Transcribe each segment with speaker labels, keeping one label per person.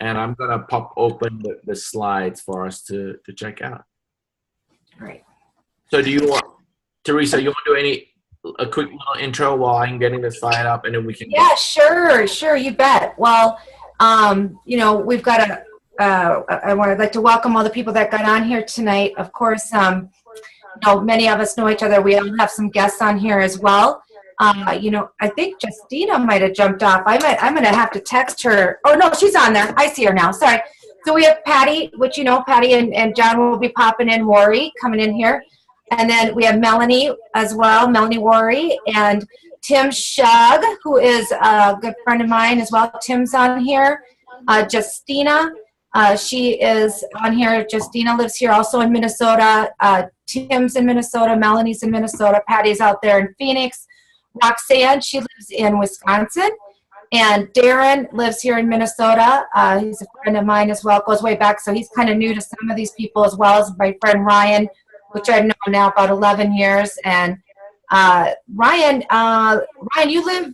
Speaker 1: And I'm gonna pop open the slides for us to check out.
Speaker 2: Great.
Speaker 1: So do you want, Teresa, you want to do a quick little intro while I'm getting the slide up, and then we can
Speaker 2: Yeah, sure, you bet. Well, you know, we've got I'd like to welcome all the people that got on here tonight. Of course, you know, many of us know each other. We have some guests on here as well. You know, I think Justina might have jumped off. I'm going to have to text her. Oh, no, she's on there. I see her now. Sorry. So we have Patty, which, you know, Patty and John will be popping in, Worry coming in here. And then we have Melanie as well, Melanie Worry, and Tim Shug, who is a good friend of mine as well. Tim's on here. Justina, she is on here. Justina lives here also in Minnesota. Tim's in Minnesota. Melanie's in Minnesota. Patty's out there in Phoenix. Roxanne, she lives in Wisconsin. And Darren lives here in Minnesota. He's a friend of mine as well. Goes way back, so he's kind of new to some of these people, as well as my friend Ryan, which I've known now about 11 years. And Ryan, you live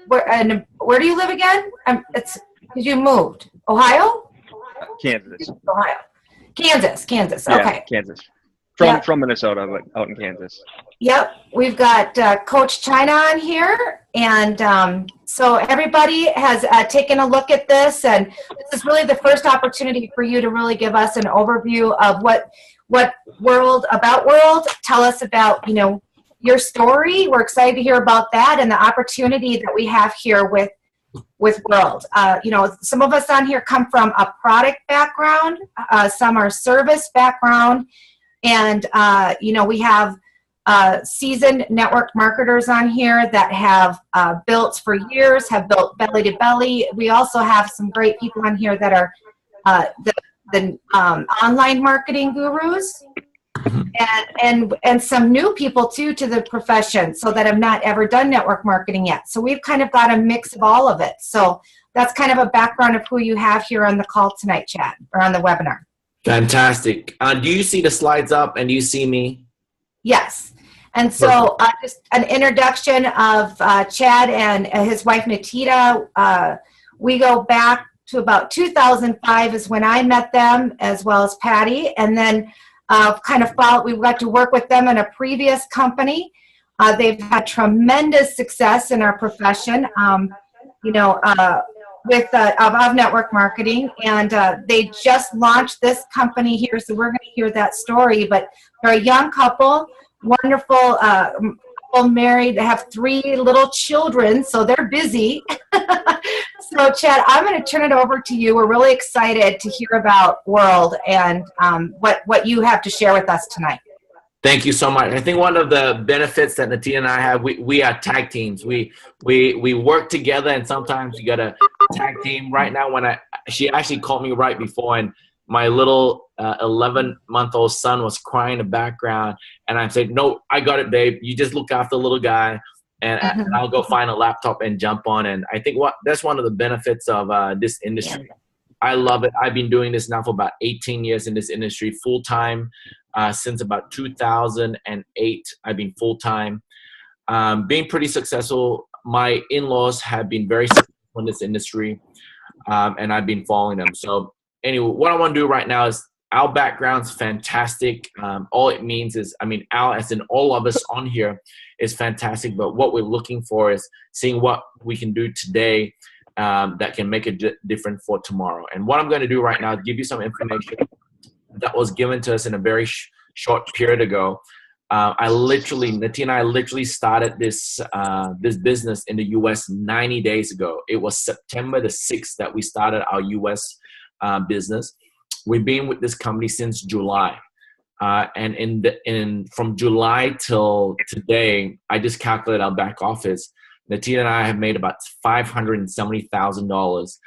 Speaker 2: where do you live again? It's because you moved. Ohio?
Speaker 3: Kansas.
Speaker 2: Ohio. Kansas. Okay.
Speaker 3: Yeah, Kansas. From Minnesota, but out in Kansas.
Speaker 2: Yep. We've got Coach China on here. And so everybody has taken a look at this. And this is really the first opportunity for you to really give us an overview of what WORlD. Tell us about, you know, your story. We're excited to hear about that and the opportunity that we have here with WORlD. You know, some of us on here come from a product background, some are service background, and you know, we have seasoned network marketers on here that have built for years, have built belly to belly. We also have some great people on here that are the online marketing gurus, and some new people too to the profession, so that have not ever done network marketing yet. So we've kind of got a mix of all of it. So that's kind of a background of who you have here on the call tonight, Chad, or on the webinar.
Speaker 1: Fantastic. Do you see the slides up, and do you see me?
Speaker 2: Yes. And so just an introduction of Chad and his wife, Natita. We go back to about 2005 is when I met them, as well as Patty. And then we got to work with them in a previous company. They've had tremendous success in our profession, you know, with of network marketing. And they just launched this company here, so we're going to hear that story. But they're a young couple, wonderful couple, married. They have 3 little children, so they're busy. So, Chad, I'm going to turn it over to you. We're really excited to hear about WORlD and what you have to share with us tonight.
Speaker 1: Thank you so much. I think one of the benefits that Natita and I have, we are tag teams. We work together, and sometimes you got a tag team. Right now, she actually called me right before, and my little 11-month-old son was crying in the background, and I said, "No, I got it, babe. You just look after the little guy, and I'll go find a laptop and jump on." And I think that's one of the benefits of this industry. I love it. I've been doing this now for about 18 years in this industry, full time. Since about 2008, I've been full time, being pretty successful. My in-laws have been very successful in this industry, and I've been following them. So anyway, what I want to do right now is, our background's fantastic. All it means is, I mean, as in all of us on here, is fantastic. But what we're looking for is seeing what we can do today that can make a difference for tomorrow. And what I'm going to do right now is give you some information that was given to us in a very short period ago. Natita and I literally started this business in the U.S. 90 days ago. It was September the 6th that we started our U.S. Business. We've been with this company since July. And from July till today, I just calculated our back office. Natita and I have made about $570,000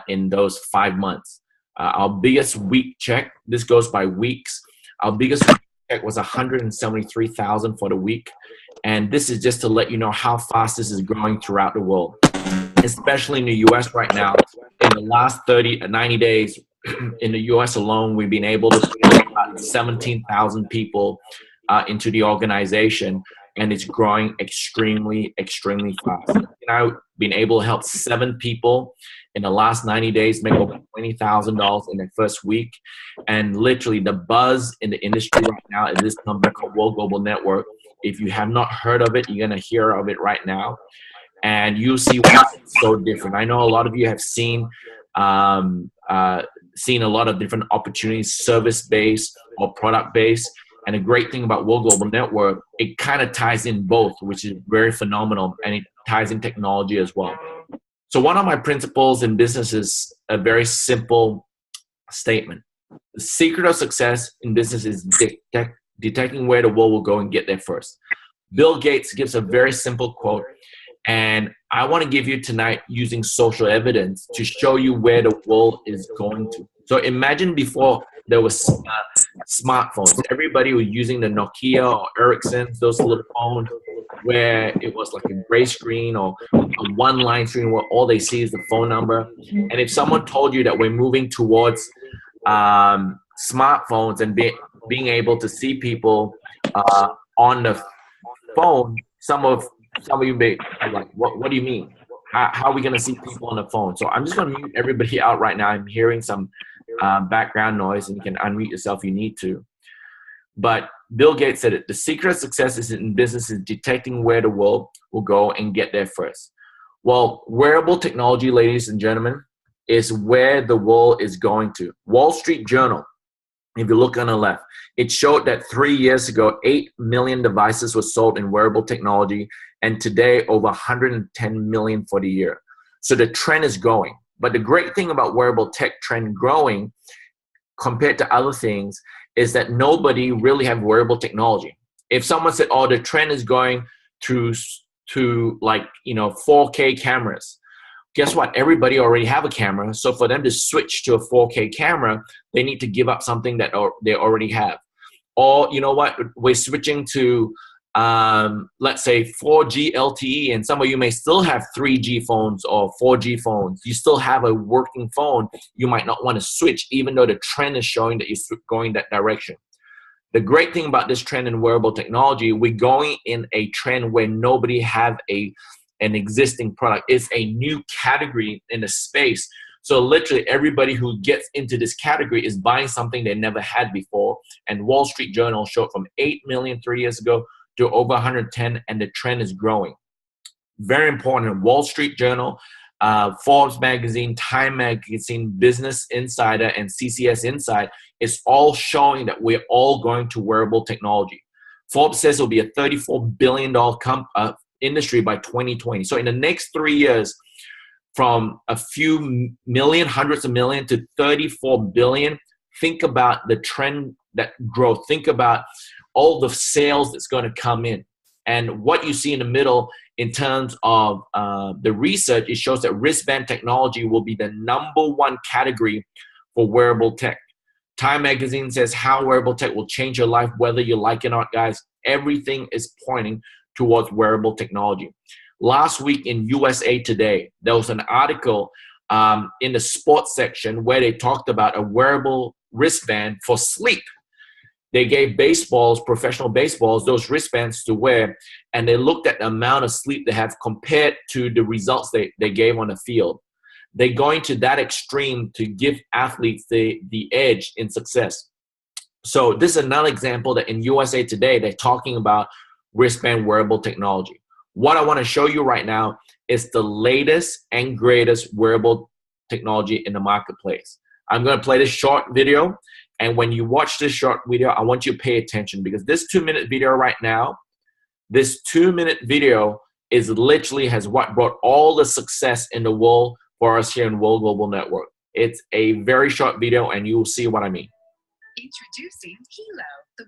Speaker 1: in those 5 months. Our biggest week check, this goes by weeks, our biggest week check was $173,000 for the week. And this is just to let you know how fast this is growing throughout the world, especially in the US right now. In the last 90 days, in the US alone, we've been able to put about 17,000 people into the organization. and it's growing extremely, extremely fast. And I've been able to help 7 people in the last 90 days make over $20,000 in their first week. And literally the buzz in the industry right now is this company called WORlD Global Network. If you have not heard of it, you're going to hear of it right now. And you'll see why it's so different. I know a lot of you have seen seen a lot of different opportunities, service-based or product-based. And the great thing about WORlD Global Network, it kind of ties in both, which is very phenomenal, and it ties in technology as well. So one of my principles in business is a very simple statement. The secret of success in business is detecting where the world will go and get there first. Bill Gates gives a very simple quote, and I want to give you tonight using social evidence to show you where the world is going to. So imagine before there was smartphones. Everybody was using the Nokia or Ericsson's, those little phones where it was like a gray screen or a one-line screen where all they see is the phone number. And if someone told you that we're moving towards smartphones and being able to see people on the phone, some of you may be like, what do you mean? How are we going to see people on the phone? So I'm just going to mute everybody out right now. I'm hearing some background noise, and you can unmute yourself if you need to. But Bill Gates said it. The secret of success is in business is detecting where the world will go and get there first. Well, wearable technology, ladies and gentlemen, is where the world is going to. Wall Street Journal, if you look on the left, it showed that 3 years ago, 8 million devices were sold in wearable technology, and today over 110 million for the year. So the trend is going. But the great thing about wearable tech trend growing compared to other things is that nobody really have wearable technology. If someone said, oh, the trend is going to like, 4K cameras, guess what? Everybody already have a camera. So for them to switch to a 4K camera, they need to give up something that they already have. Or, you know what? We're switching to, let's say 4G LTE, and some of you may still have 3G phones or 4G phones. You still have a working phone. You might not want to switch, even though the trend is showing that you're going that direction. The great thing about this trend in wearable technology, we're going in a trend where nobody have an existing product. It's a new category in the space. So literally everybody who gets into this category is buying something they never had before. And Wall Street Journal showed from 8 million 3 years ago to over 110, and the trend is growing. Very important. Wall Street Journal, Forbes magazine, Time magazine, Business Insider, and CCS Insight is all showing that we're all going to wearable technology. Forbes says it'll be a $34 billion industry by 2020. So in the next 3 years, from a few million, hundreds of million to 34 billion, think about the trend, that growth. Think about all the sales that's going to come in. And what you see in the middle in terms of the research, it shows that wristband technology will be the #1 category for wearable tech. Time magazine says how wearable tech will change your life, whether you like it or not, guys. Everything is pointing towards wearable technology. Last week in USA Today, there was an article in the sports section where they talked about a wearable wristband for sleep. They gave baseballs, professional baseballs, those wristbands to wear, and they looked at the amount of sleep they have compared to the results they gave on the field. They're going to that extreme to give athletes the edge in success. So this is another example that in USA Today, they're talking about wristband wearable technology. What I want to show you right now is the latest and greatest wearable technology in the marketplace. I'm going to play this short video. And when you watch this short video, I want you to pay attention, because this 2-minute video right now, this 2-minute video is literally has what brought all the success in the world for us here in WORlD Global Network. It's a very short video, and you will see what I mean.
Speaker 4: Introducing Helo, the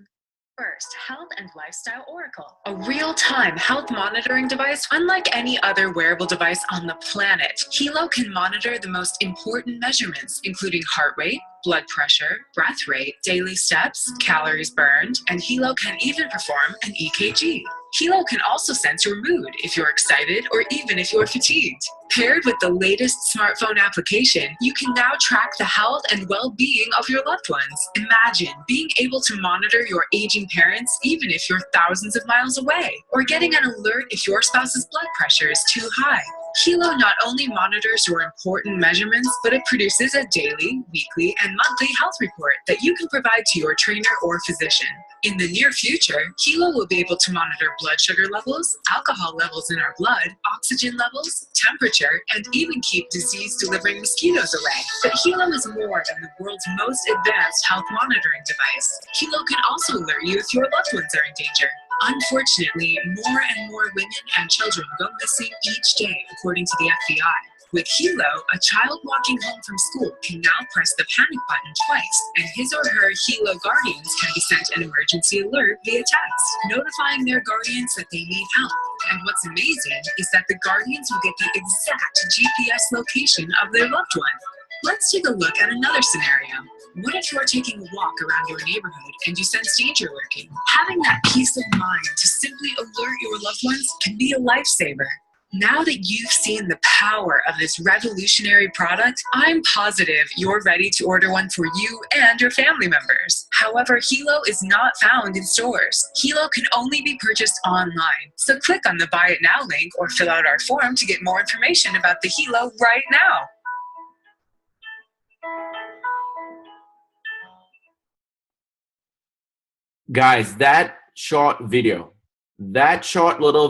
Speaker 4: first health and lifestyle oracle, a real-time health monitoring device unlike any other wearable device on the planet. Helo can monitor the most important measurements, including heart rate, blood pressure, breath rate, daily steps, calories burned, and Helo can even perform an EKG. Helo can also sense your mood if you're excited or even if you're fatigued. Paired with the latest smartphone application, you can now track the health and well-being of your loved ones. Imagine being able to monitor your aging parents even if you're thousands of miles away, or getting an alert if your spouse's blood pressure is too high. Helo not only monitors your important measurements, but it produces a daily, weekly, and monthly health report that you can provide to your trainer or physician. In the near future, Helo will be able to monitor blood sugar levels, alcohol levels in our blood, oxygen levels, temperature, and even keep disease-delivering mosquitoes away. But Helo is more than the world's most advanced health monitoring device. Helo can also alert you if your loved ones are in danger. Unfortunately, more and more women and children go missing each day, according to the FBI. With Helo, a child walking home from school can now press the panic button twice, and his or her Helo guardians can be sent an emergency alert via text, notifying their guardians that they need help. And what's amazing is that the guardians will get the exact GPS location of their loved one. Let's take a look at another scenario. What if you're taking a walk around your neighborhood and you sense danger lurking? Having that peace of mind to simply alert your loved ones can be a lifesaver. Now that you've seen the power of this revolutionary product, I'm positive you're ready to order one for you and your family members. However, Helo is not found in stores. Helo can only be purchased online. So click on the Buy It Now link or fill out our form to get more information about the Helo right now.
Speaker 1: Guys, that short little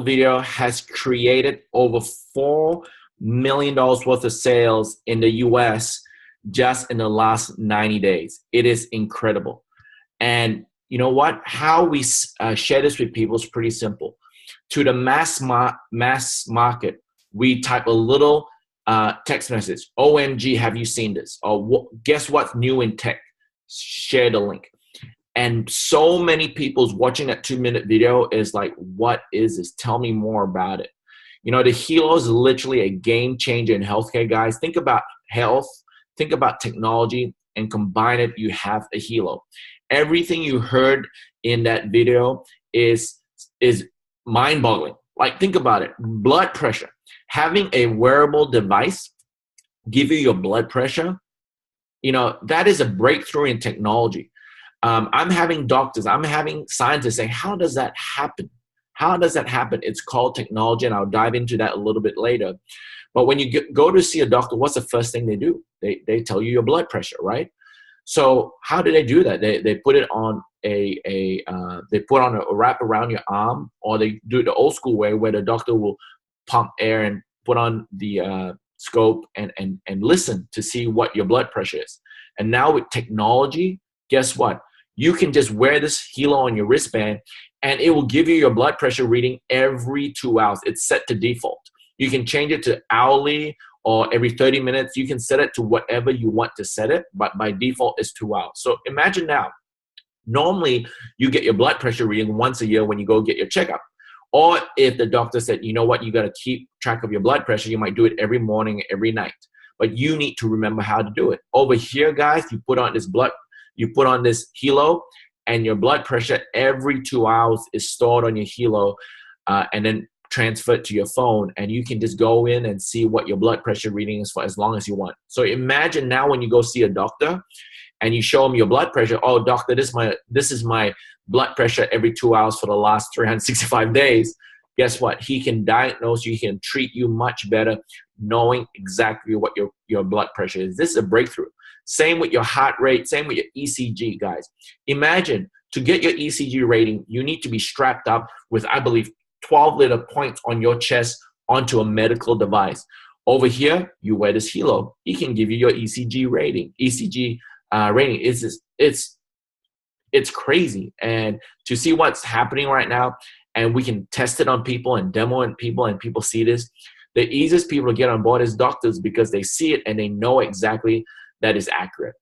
Speaker 1: video has created over $4 million worth of sales in the US just in the last 90 days. It is incredible. And you know what? How we share this with people is pretty simple. To the mass market, we type a little text message. OMG, have you seen this? Or guess what's new in tech? Share the link. And so many people's watching that 2-minute video is like, what is this? Tell me more about it. You know, the Helo is literally a game changer in healthcare, guys. Think about health, think about technology, and combine it, you have a Helo. Everything you heard in that video is mind-boggling. Like, think about it. Blood pressure. Having a wearable device give you your blood pressure, you know, that is a breakthrough in technology. I'm having doctors, I'm having scientists saying, how does that happen? How does that happen? It's called technology, and I'll dive into that a little bit later. But when you go to see a doctor, what's the first thing they do? They tell you your blood pressure, right? So how do they do that? They put it on they put on a wrap around your arm, or they do it the old school way where the doctor will pump air and put on the scope and listen to see what your blood pressure is. And now with technology, guess what? You can just wear this Helo on your wristband and it will give you your blood pressure reading every 2 hours. It's set to default. You can change it to hourly or every 30 minutes. You can set it to whatever you want to set it, but by default it's 2 hours. So imagine now, normally you get your blood pressure reading once a year when you go get your checkup. Or if the doctor said, you know what, you got to keep track of your blood pressure, you might do it every morning, every night. But you need to remember how to do it. Over here, guys, you put on this Helo, and your blood pressure every 2 hours is stored on your Helo and then transferred to your phone, and you can just go in and see what your blood pressure reading is for as long as you want. So imagine now when you go see a doctor and you show him your blood pressure, oh doctor, this is my blood pressure every 2 hours for the last 365 days. Guess what? He can diagnose you, he can treat you much better knowing exactly what your blood pressure is. This is a breakthrough. Same with your heart rate, same with your ECG, guys. Imagine, to get your ECG rating, you need to be strapped up with, I believe, 12 little points on your chest onto a medical device. Over here, you wear this Helo. He can give you your ECG rating. Rating is it's crazy. And to see what's happening right now, and we can test it on people and demo it on people, and people see this, the easiest people to get on board is doctors, because they see it and they know exactly that is accurate.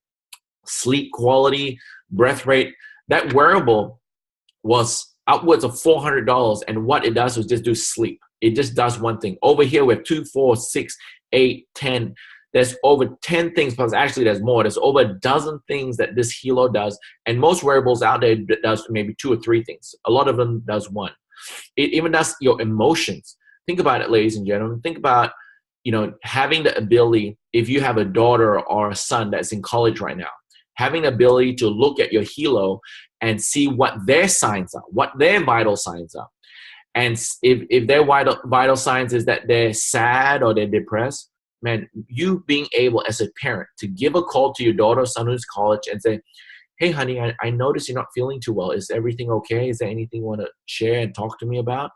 Speaker 1: Sleep quality, breath rate, that wearable was upwards of $400, and what it does is just do sleep. It just does one thing. Over here we have 2, 4, 6, 8, 10. there's over 10 things, plus actually there's more. There's over a dozen things that this Helo does, and most wearables out there does maybe 2 or 3 things. A lot of them does 1. It even does your emotions. Think about it, ladies and gentlemen. Think about, you know, having the ability, if you have a daughter or a son that's in college right now, having the ability to look at your Helo and see what their signs are, what their vital signs are. And if their vital signs is that they're sad or they're depressed, man, you being able as a parent to give a call to your daughter or son who's in college and say, hey, honey, I noticed you're not feeling too well. Is everything okay? Is there anything you want to share and talk to me about?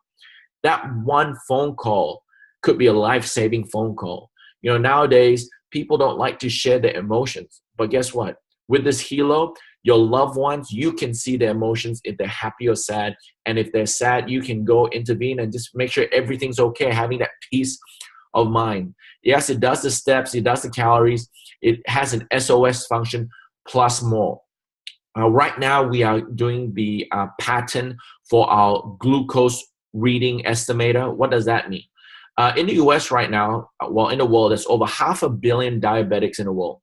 Speaker 1: That one phone call could be a life-saving phone call. You know, nowadays, people don't like to share their emotions. But guess what? With this Helo, your loved ones, you can see their emotions if they're happy or sad. And if they're sad, you can go intervene and just make sure everything's okay, having that peace of mind. Yes, it does the steps, it does the calories, it has an SOS function plus more. Right now, we are doing the patent for our glucose reading estimator. What does that mean? In the US right now, well, in the world, there's over 500 million diabetics in the world.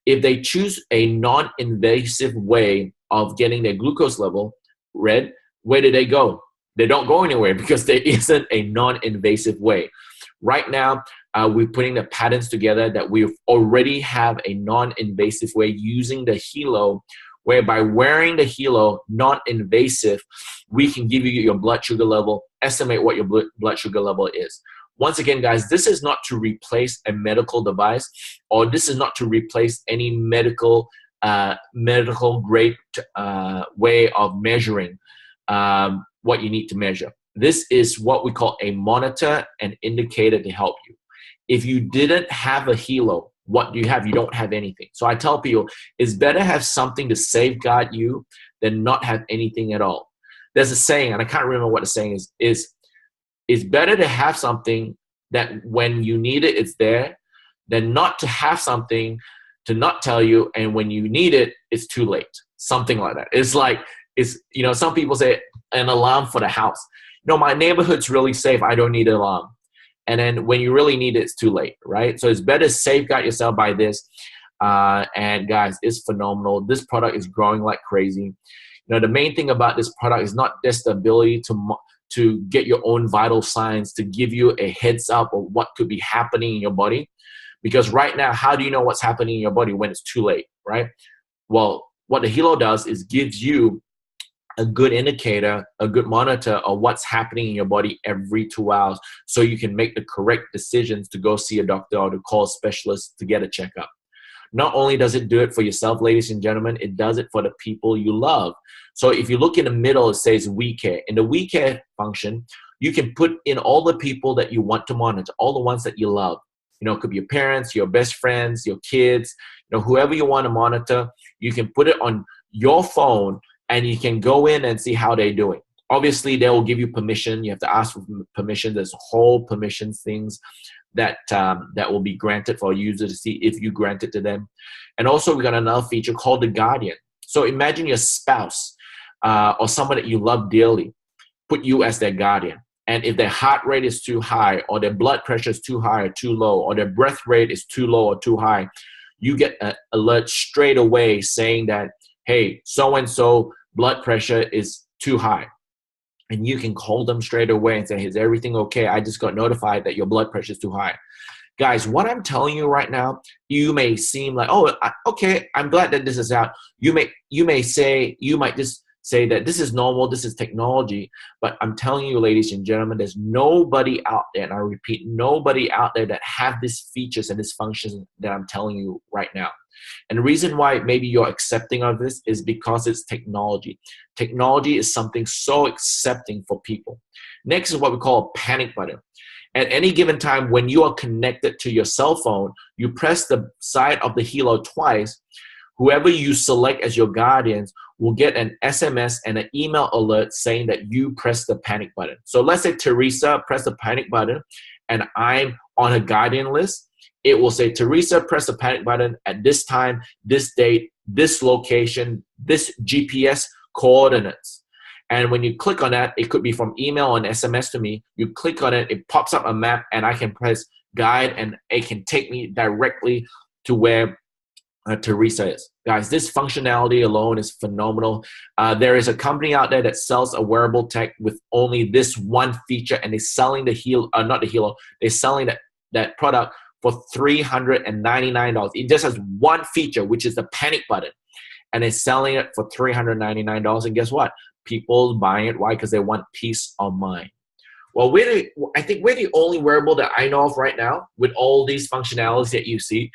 Speaker 1: If they choose a non-invasive way of getting their glucose level read, where do they go? They don't go anywhere because there isn't a non-invasive way. Right now, we're putting the patents together that we already have a non-invasive way using the Helo, whereby wearing the Helo, non-invasive, we can give you your blood sugar level, estimate what your blood sugar level is. Once again, guys, this is not to replace a medical device, or this is not to replace any medical grade way of measuring what you need to measure. This is what we call a monitor and indicator to help you. If you didn't have a Helo, what do you have? You don't have anything. So I tell people, it's better have something to safeguard you than not have anything at all. There's a saying, and I can't remember what the saying is it's better to have something that when you need it, it's there, than not to have something to not tell you, and when you need it, it's too late. Something like that. It's like, you know, some people say an alarm for the house. No, my neighborhood's really safe. I don't need an alarm. And then when you really need it, it's too late, right? So it's better to safeguard yourself by this. And guys, it's phenomenal. This product is growing like crazy. You know, the main thing about this product is not just the ability to get your own vital signs, to give you a heads up of what could be happening in your body. Because right now, how do you know what's happening in your body when it's too late, right? Well, what the Helo does is gives you a good indicator, a good monitor of what's happening in your body every 2 hours, so you can make the correct decisions to go see a doctor or to call a specialist to get a checkup. Not only does it do it for yourself, ladies and gentlemen, it does it for the people you love. So if you look in the middle, it says We Care. In the We Care function, you can put in all the people that you want to monitor, all the ones that you love. You know, it could be your parents, your best friends, your kids, you know, whoever you want to monitor. You can put it on your phone and you can go in and see how they're doing. Obviously, they will give you permission. You have to ask for permission. There's whole permissions things that will be granted for a user to see if you grant it to them. And also, we got another feature called the Guardian. So imagine your spouse or someone that you love dearly put you as their guardian. And if their heart rate is too high, or their blood pressure is too high or too low, or their breath rate is too low or too high, you get an alert straight away saying that, hey, so-and-so blood pressure is too high. And you can call them straight away and say, is everything okay? I just got notified that your blood pressure is too high. Guys, what I'm telling you right now, you may seem like, oh, okay, I'm glad that this is out. You might just say that this is normal, this is technology. But I'm telling you, ladies and gentlemen, there's nobody out there, and I repeat, nobody out there that have these features and these functions that I'm telling you right now. And the reason why maybe you're accepting of this is because it's technology. Technology is something so accepting for people. Next is what we call a panic button. At any given time when you are connected to your cell phone, you press the side of the Helo twice. Whoever you select as your guardians will get an SMS and an email alert saying that you pressed the panic button. So let's say Teresa pressed the panic button and I'm on her guardian list. It will say, Teresa, press the panic button at this time, this date, this location, this GPS coordinates. And when you click on that, it could be from email or an SMS to me. You click on it, it pops up a map, and I can press guide, and it can take me directly to where Teresa is. Guys, this functionality alone is phenomenal. There is a company out there that sells a wearable tech with only this one feature, and they're selling the Helo, not the Helo, they're selling that product for $399. It just has one feature, which is the panic button, and they're selling it for $399. And guess what? People buying it. Why? Because they want peace of mind. Well, I think we're the only wearable that I know of right now with all these functionalities that you see.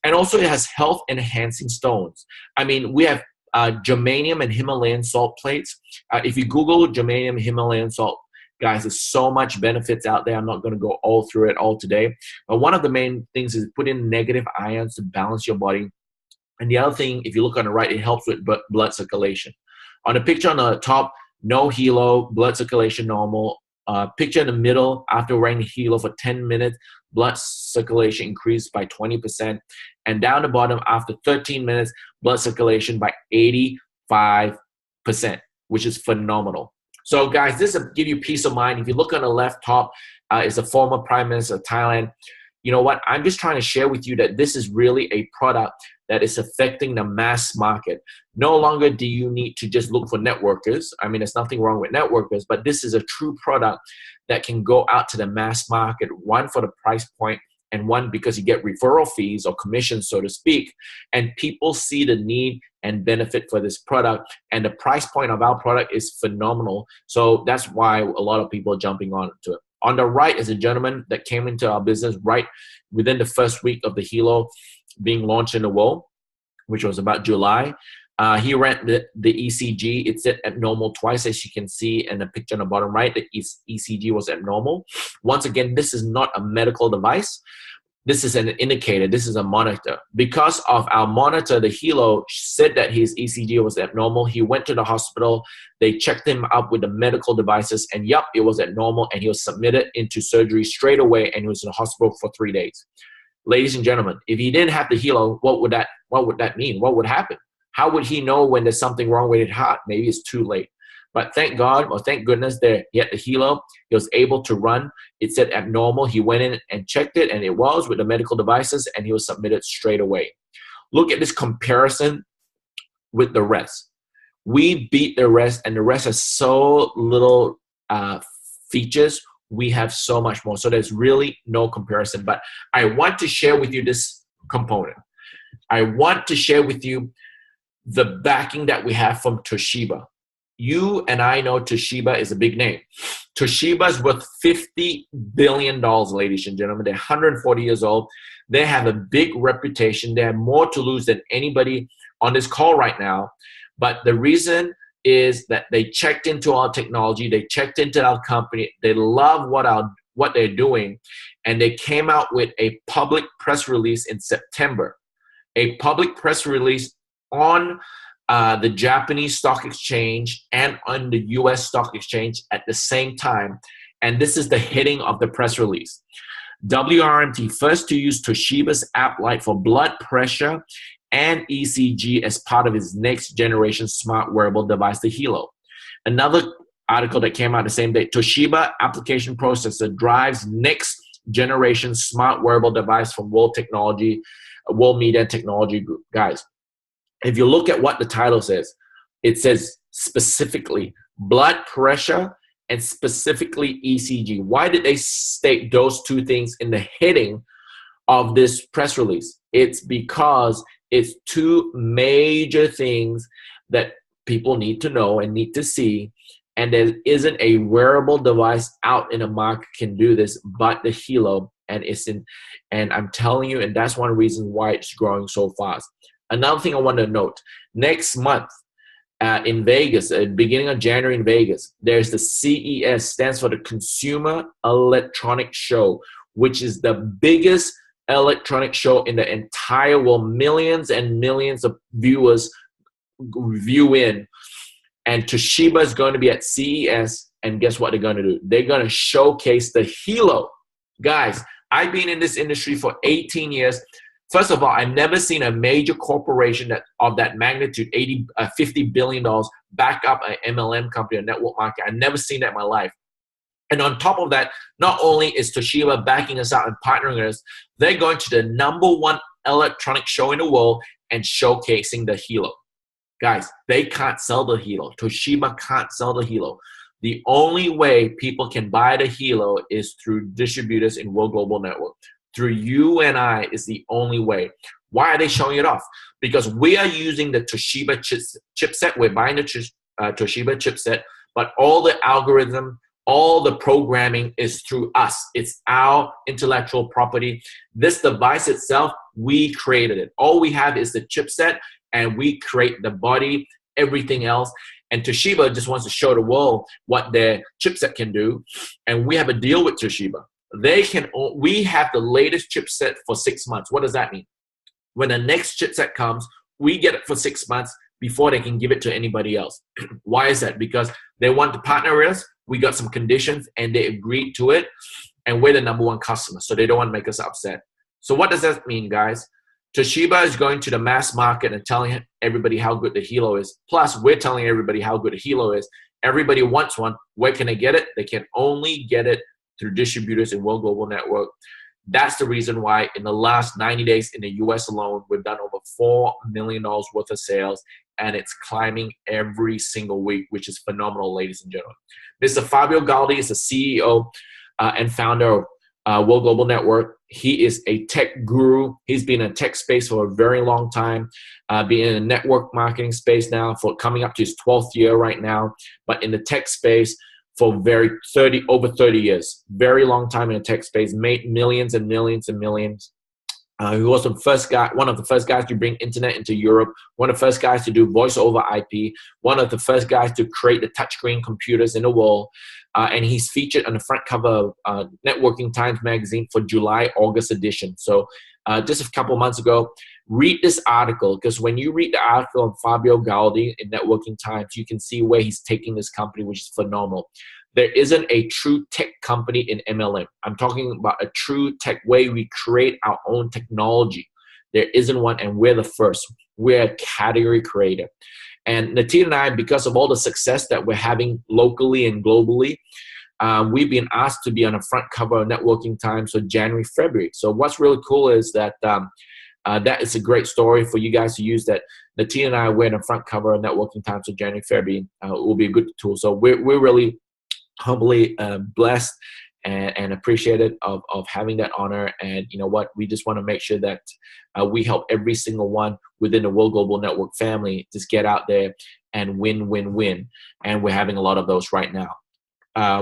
Speaker 1: And also it has health enhancing stones. I mean, we have germanium and Himalayan salt plates. If you Google germanium Himalayan salt, guys, there's so much benefits out there. I'm not going to go all through it all today. But one of the main things is put in negative ions to balance your body. And the other thing, if you look on the right, it helps with blood circulation. On the picture on the top, no Helo, blood circulation normal. Picture in the middle, after wearing Helo for 10 minutes, blood circulation increased by 20%. And down the bottom, after 13 minutes, blood circulation by 85%, which is phenomenal. So guys, this will give you peace of mind. If you look on the left top, is the former Prime Minister of Thailand. You know what? I'm just trying to share with you that this is really a product that is affecting the mass market. No longer do you need to just look for networkers. I mean, there's nothing wrong with networkers, but this is a true product that can go out to the mass market, one for the price point, and one because you get referral fees or commissions, so to speak. And people see the need and benefit for this product. And the price point of our product is phenomenal. So that's why a lot of people are jumping on to it. On the right is a gentleman that came into our business right within the first week of the Helo being launched in the world, which was about July. He ran the ECG. It's at abnormal twice, as you can see in the picture on the bottom right. The ECG was abnormal. Once again, this is not a medical device. This is an indicator. This is a monitor. Because of our monitor, the Helo said that his ECG was abnormal. He went to the hospital. They checked him up with the medical devices, and yep, it was abnormal, and he was submitted into surgery straight away, and he was in the hospital for 3 days. Ladies and gentlemen, if he didn't have the Helo, what would that mean? What would happen? How would he know when there's something wrong with his heart? Maybe it's too late. But thank God, or thank goodness, he had the Helo. He was able to run. It said abnormal. He went in and checked it, and it was with the medical devices, and he was submitted straight away. Look at this comparison with the rest. We beat the rest, and the rest has so little features. We have so much more. So there's really no comparison. But I want to share with you this component. I want to share with you the backing that we have from Toshiba. You and I know Toshiba is a big name. Toshiba is worth $50 billion, ladies and gentlemen. They're 140 years old. They have a big reputation. They have more to lose than anybody on this call right now. But the reason is that they checked into our technology. They checked into our company. They love what they're doing. And they came out with a public press release in September. A public press release on the Japanese stock exchange and on the US stock exchange at the same time. And this is the heading of the press release. WRMT first to use Toshiba's app light for blood pressure and ECG as part of its next generation smart wearable device, the Helo. Another article that came out the same day, Toshiba application processor drives next generation smart wearable device from WORlD Media Technology Group. Guys, if you look at what the title says, it says specifically blood pressure and specifically ECG. Why did they state those two things in the heading of this press release? It's because it's two major things that people need to know and need to see, and there isn't a wearable device out in the market can do this but the Helo, and I'm telling you, and that's one reason why it's growing so fast. Another thing I want to note, next month in Vegas, at the beginning of January in Vegas, there's the CES, stands for the Consumer Electronics Show, which is the biggest electronic show in the entire world. Millions and millions of viewers view in. And Toshiba is going to be at CES, and guess what they're going to do? They're going to showcase the Helo. Guys, I've been in this industry for 18 years. First of all, I've never seen a major corporation of that magnitude, $50 billion, back up an MLM company, a network market. I've never seen that in my life. And on top of that, not only is Toshiba backing us out and partnering with us, they're going to the #1 electronic show in the world and showcasing the Helo. Guys, they can't sell the Helo. Toshiba can't sell the Helo. The only way people can buy the Helo is through distributors in World Global Network. Through you and I is the only way. Why are they showing it off? Because we are using the Toshiba chipset. We're buying the Toshiba chipset, but all the algorithm, all the programming is through us. It's our intellectual property. This device itself, we created it. All we have is the chipset, and we create the body, everything else. And Toshiba just wants to show the world what their chipset can do. And we have a deal with Toshiba. We have the latest chipset for 6 months. What does that mean? When the next chipset comes, we get it for 6 months before they can give it to anybody else. Why is that? Because they want to partner with us. We got some conditions and they agreed to it. And we're the #1 customer. So they don't want to make us upset. So what does that mean, guys? Toshiba is going to the mass market and telling everybody how good the Helo is. Plus, we're telling everybody how good the Helo is. Everybody wants one. Where can they get it? They can only get it through distributors in World Global Network. That's the reason why in the last 90 days in the US alone, we've done over $4 million worth of sales, and it's climbing every single week, which is phenomenal, ladies and gentlemen. Mr. Fabio Galdi is the CEO and founder of World Global Network. He is a tech guru. He's been in tech space for a very long time, being in the network marketing space now for coming up to his 12th year right now, but in the tech space for over 30 years. Very long time in the tech space, made millions and millions and millions. He was one of the first guys to bring internet into Europe, one of the first guys to do voice over IP, one of the first guys to create the touchscreen computers in the world. And he's featured on the front cover of Networking Times magazine for July-August edition. So just a couple months ago, read this article, because when you read the article on Fabio Galdi in Networking Times, you can see where he's taking this company, which is phenomenal. There isn't a true tech company in MLM. I'm talking about a true tech way we create our own technology. There isn't one, and we're the first. We're a category creator. And Natia and I, because of all the success that we're having locally and globally, we've been asked to be on the front cover of Networking Times for January, February. So what's really cool is that that is a great story for you guys to use, that Natia and I were on the front cover of Networking Times for January, February. It will be a good tool. So we're really humbly blessed and appreciated of having that honor. And you know what, we just want to make sure that we help every single one within the World Global Network family just get out there and win. And we're having a lot of those right now.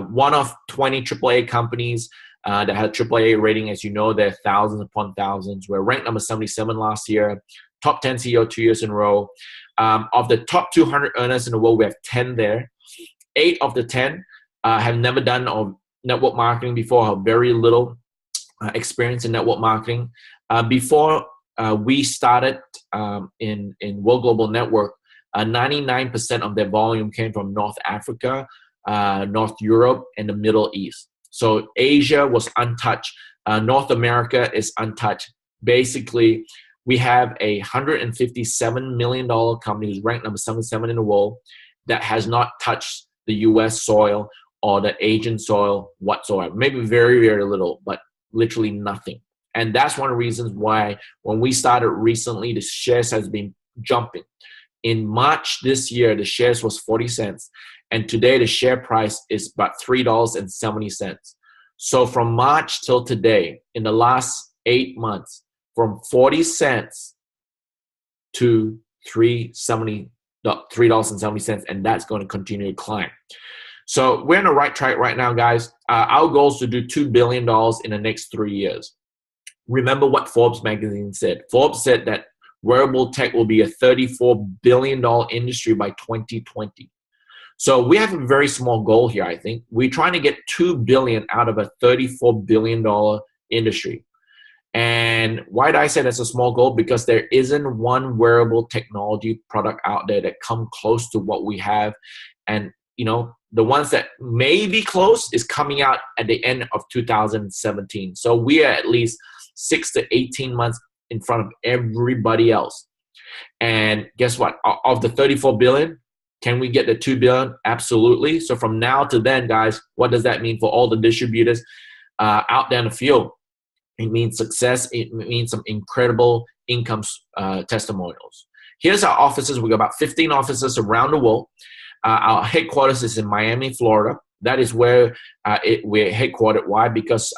Speaker 1: One of 20 AAA companies that had AAA rating. As you know, there are thousands upon thousands. We're ranked number 77 last year, top 10 CEO 2 years in a row. Of the top 200 earners in the world, we have 10 there. 8 of the 10 have never done network marketing before, have very little experience in network marketing. Before we started in World Global Network, 99% of their volume came from North Africa, North Europe, and the Middle East. So Asia was untouched. North America is untouched. Basically, we have a $157 million company who's ranked number 77 in the world that has not touched the US soil or the Asian soil whatsoever. Maybe very, very little, but literally nothing. And that's one of the reasons why when we started recently, the shares has been jumping. In March this year, the shares was 40 cents. And today the share price is about $3.70. So from March till today, in the last 8 months, from 40 cents to $3.70, and that's going to continue to climb. So we're on the right track right now, guys. Our goal is to do $2 billion in the next 3 years. Remember what Forbes magazine said. Forbes said that wearable tech will be a $34 billion industry by 2020. So we have a very small goal here, I think. We're trying to get $2 billion out of a $34 billion industry. And why did I say that's a small goal? Because there isn't one wearable technology product out there that come close to what we have. And, you know, the ones that may be close is coming out at the end of 2017. So we are at least 6 to 18 months in front of everybody else. And guess what? Of the 34 billion, Can we get the 2 billion? Absolutely. So from now to then, guys, what does that mean for all the distributors out there in the field? It means success. It means some incredible income testimonials. Here's our offices. We got about 15 offices around the world. Our headquarters is in Miami, Florida. That is where we're headquartered. Why? Because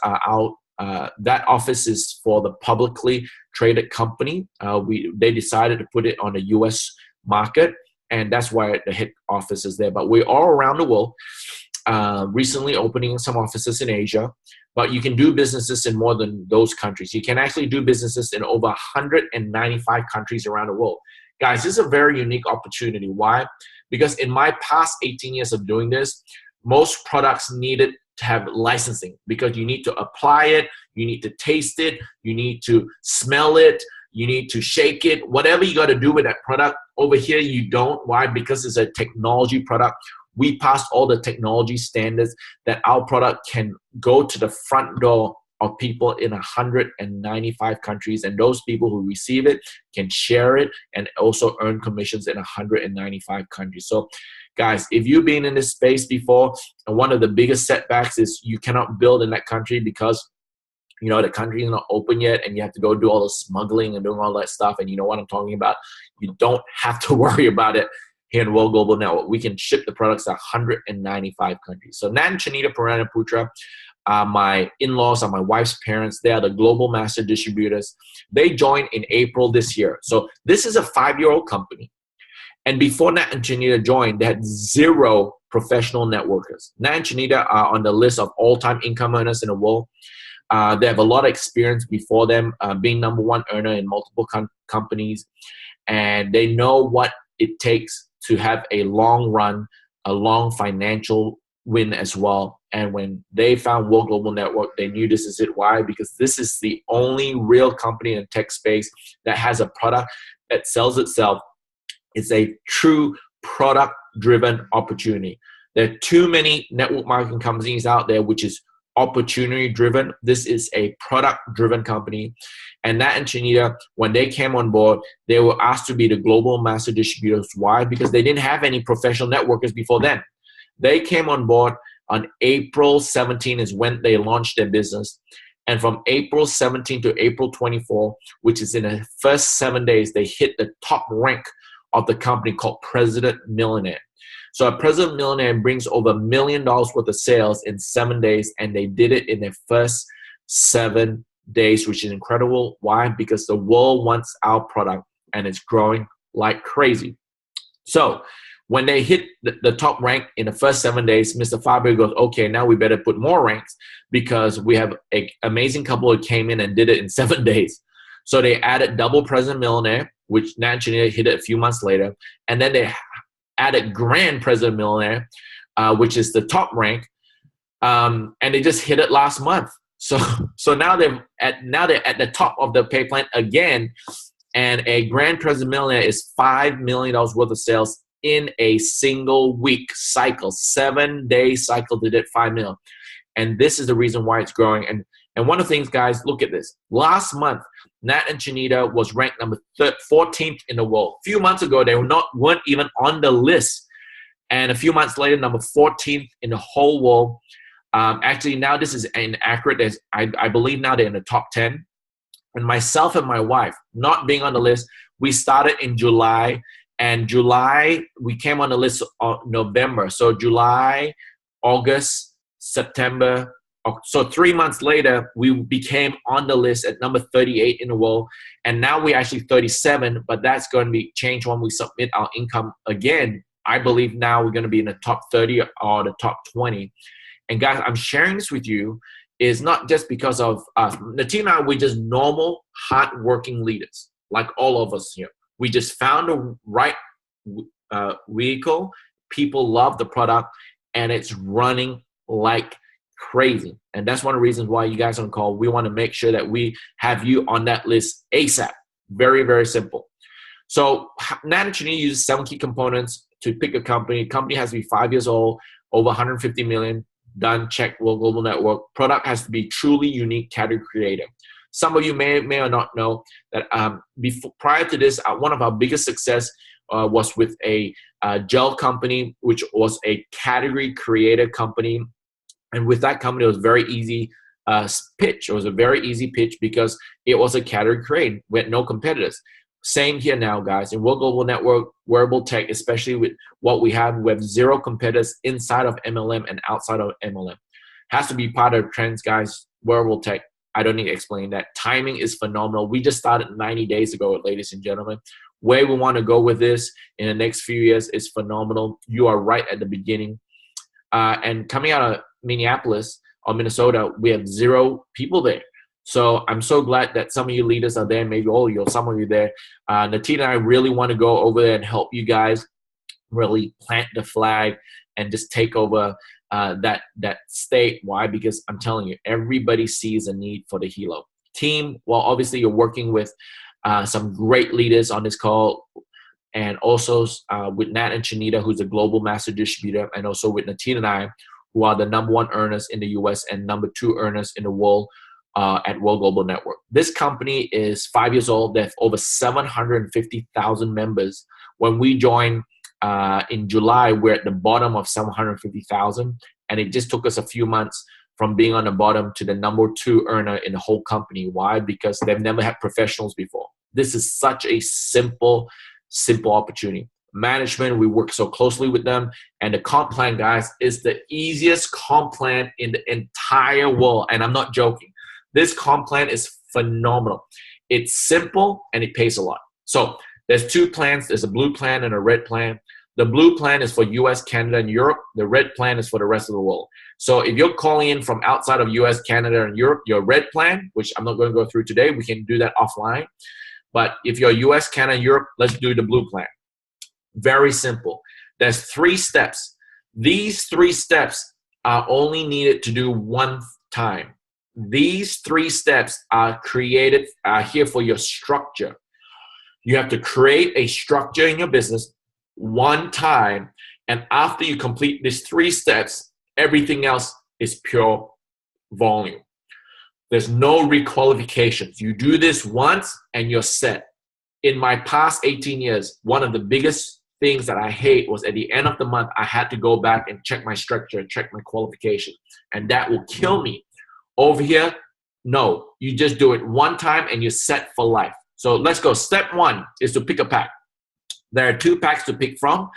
Speaker 1: that office is for the publicly traded company. They decided to put it on the U.S. market, and that's why the head office is there. But we're all around the world. Recently opening some offices in Asia, but you can do businesses in more than those countries. You can actually do businesses in over 195 countries around the world. Guys, this is a very unique opportunity. Why? Because in my past 18 years of doing this, most products needed to have licensing because you need to apply it, you need to taste it, you need to smell it, you need to shake it, whatever you got to do with that product. Over here, you don't. Why? Because it's a technology product. We passed all the technology standards that our product can go to the front door of people in 195 countries, and those people who receive it can share it and also earn commissions in 195 countries. So guys, if you've been in this space before, and one of the biggest setbacks is you cannot build in that country because the country is not open yet and you have to go do all the smuggling and doing all that stuff, and you know what I'm talking about. You don't have to worry about it here in WORlD Global Network. We can ship the products to 195 countries. So Nat and Chanita Purana Putra, my in-laws are my wife's parents. They are the global master distributors. They joined in April this year. So this is a 5-year-old company. And before Nat and Chanita joined, they had 0 professional networkers. Nat and Chanita are on the list of all-time income earners in the world. They have a lot of experience before them, being #1 earner in multiple companies. And they know what it takes to have a long run, a long financial win as well. And when they found WORlD Global Network, they knew this is it. Why? Because this is the only real company in the tech space that has a product that sells itself. It's a true product-driven opportunity. There are too many network marketing companies out there which is opportunity-driven. This is a product-driven company. And Nat and Chanita, when they came on board, they were asked to be the global master distributors. Why? Because they didn't have any professional networkers before then. They came on board on April 17 is when they launched their business. And from April 17 to April 24, which is in the first 7 days, they hit the top rank of the company called President Millionaire. So a President Millionaire brings over $1 million worth of sales in 7 days, and they did it in their first 7 days, which is incredible. Why? Because the world wants our product, and it's growing like crazy. So when they hit the top rank in the first 7 days, Mr. Fabio goes, okay, now we better put more ranks because we have an amazing couple who came in and did it in 7 days. So they added double President Millionaire, which Nat and Chanita hit it a few months later. And then they added Grand President Millionaire, which is the top rank. And they just hit it last month. So now they're at the top of the pay plan again. And a Grand President Millionaire is $5 million worth of sales in a single week cycle, 7-day cycle. They did 5 million. And this is the reason why it's growing. And one of the things, guys, look at this. Last month, Nat and Chanita was ranked number 14th in the world. A few months ago, they weren't even on the list. And a few months later, number 14th in the whole world. Actually, now this is inaccurate. I believe now they're in the top 10. And myself and my wife, not being on the list, we started in July. And July, we came on the list of November. So July, August, September. So 3 months later, we became on the list at number 38 in the world. And now we're actually 37, but that's going to be changed when we submit our income again. I believe now we're going to be in the top 30 or the top 20. And guys, I'm sharing this with you is not just because of us. Natina and I, we're just normal, hardworking leaders, like all of us here. We just found the right vehicle. People love the product, and it's running like crazy. And that's one of the reasons why you guys on call. We want to make sure that we have you on that list ASAP. Very, very simple. So Nat and Chanita uses 7 key components to pick a company. Company has to be 5 years old, over 150 million. Done, check, WORlD Global Network. Product has to be truly unique, category creative. Some of you may or not know that prior to this, one of our biggest success was with a gel company, which was a category creator company. And with that company, it was very easy pitch. It was a very easy pitch because it was a category creator with no competitors. Same here now, guys. In WORlD Global Network, wearable tech, especially with what we have 0 competitors inside of MLM and outside of MLM. Has to be part of trends, guys. Wearable tech, I don't need to explain that. Timing is phenomenal. We just started 90 days ago, ladies and gentlemen. Where we want to go with this in the next few years is phenomenal. You are right at the beginning. And coming out of Minneapolis or Minnesota, we have 0 people there. So I'm so glad that some of you leaders are there, maybe all of you, some of you there. Natina and I really want to go over there and help you guys really plant the flag and just take over that state. Why? Because I'm telling you, everybody sees a need for the Helo team. Well, obviously you're working with some great leaders on this call, and also with Nat and Chanita, who's a global master distributor, and also with Natina and I, who are the #1 earners in the US and #2 earners in the world at WORlD Global Network. This company is 5 years old. They have over 750,000 members. When we joined in July, we're at the bottom of 750,000, and it just took us a few months from being on the bottom to the #2 earner in the whole company. Why? Because they've never had professionals before. This is such a simple opportunity. Management, we work so closely with them, and the comp plan, guys, is the easiest comp plan in the entire world, and I'm not joking. This comp plan is phenomenal. It's simple and it pays a lot. So there's 2 plans. There's a blue plan and a red plan. The blue plan is for US, Canada, and Europe. The red plan is for the rest of the world. So if you're calling in from outside of US, Canada, and Europe, your red plan, which I'm not going to go through today, we can do that offline. But if you're US, Canada, and Europe, let's do the blue plan. Very simple. There's 3 steps. These 3 steps are only needed to do 1 time. These 3 steps are here for your structure. You have to create a structure in your business 1 time, and after you complete these 3 steps, everything else is pure volume. There's no requalifications. You do this once and you're set. In my past 18 years, one of the biggest things that I hate was at the end of the month, I had to go back and check my structure, check my qualification, and that will kill me. Over here, no, you just do it 1 time and you're set for life. So let's go. Step 1 is to pick a pack. There are 2 packs to pick from.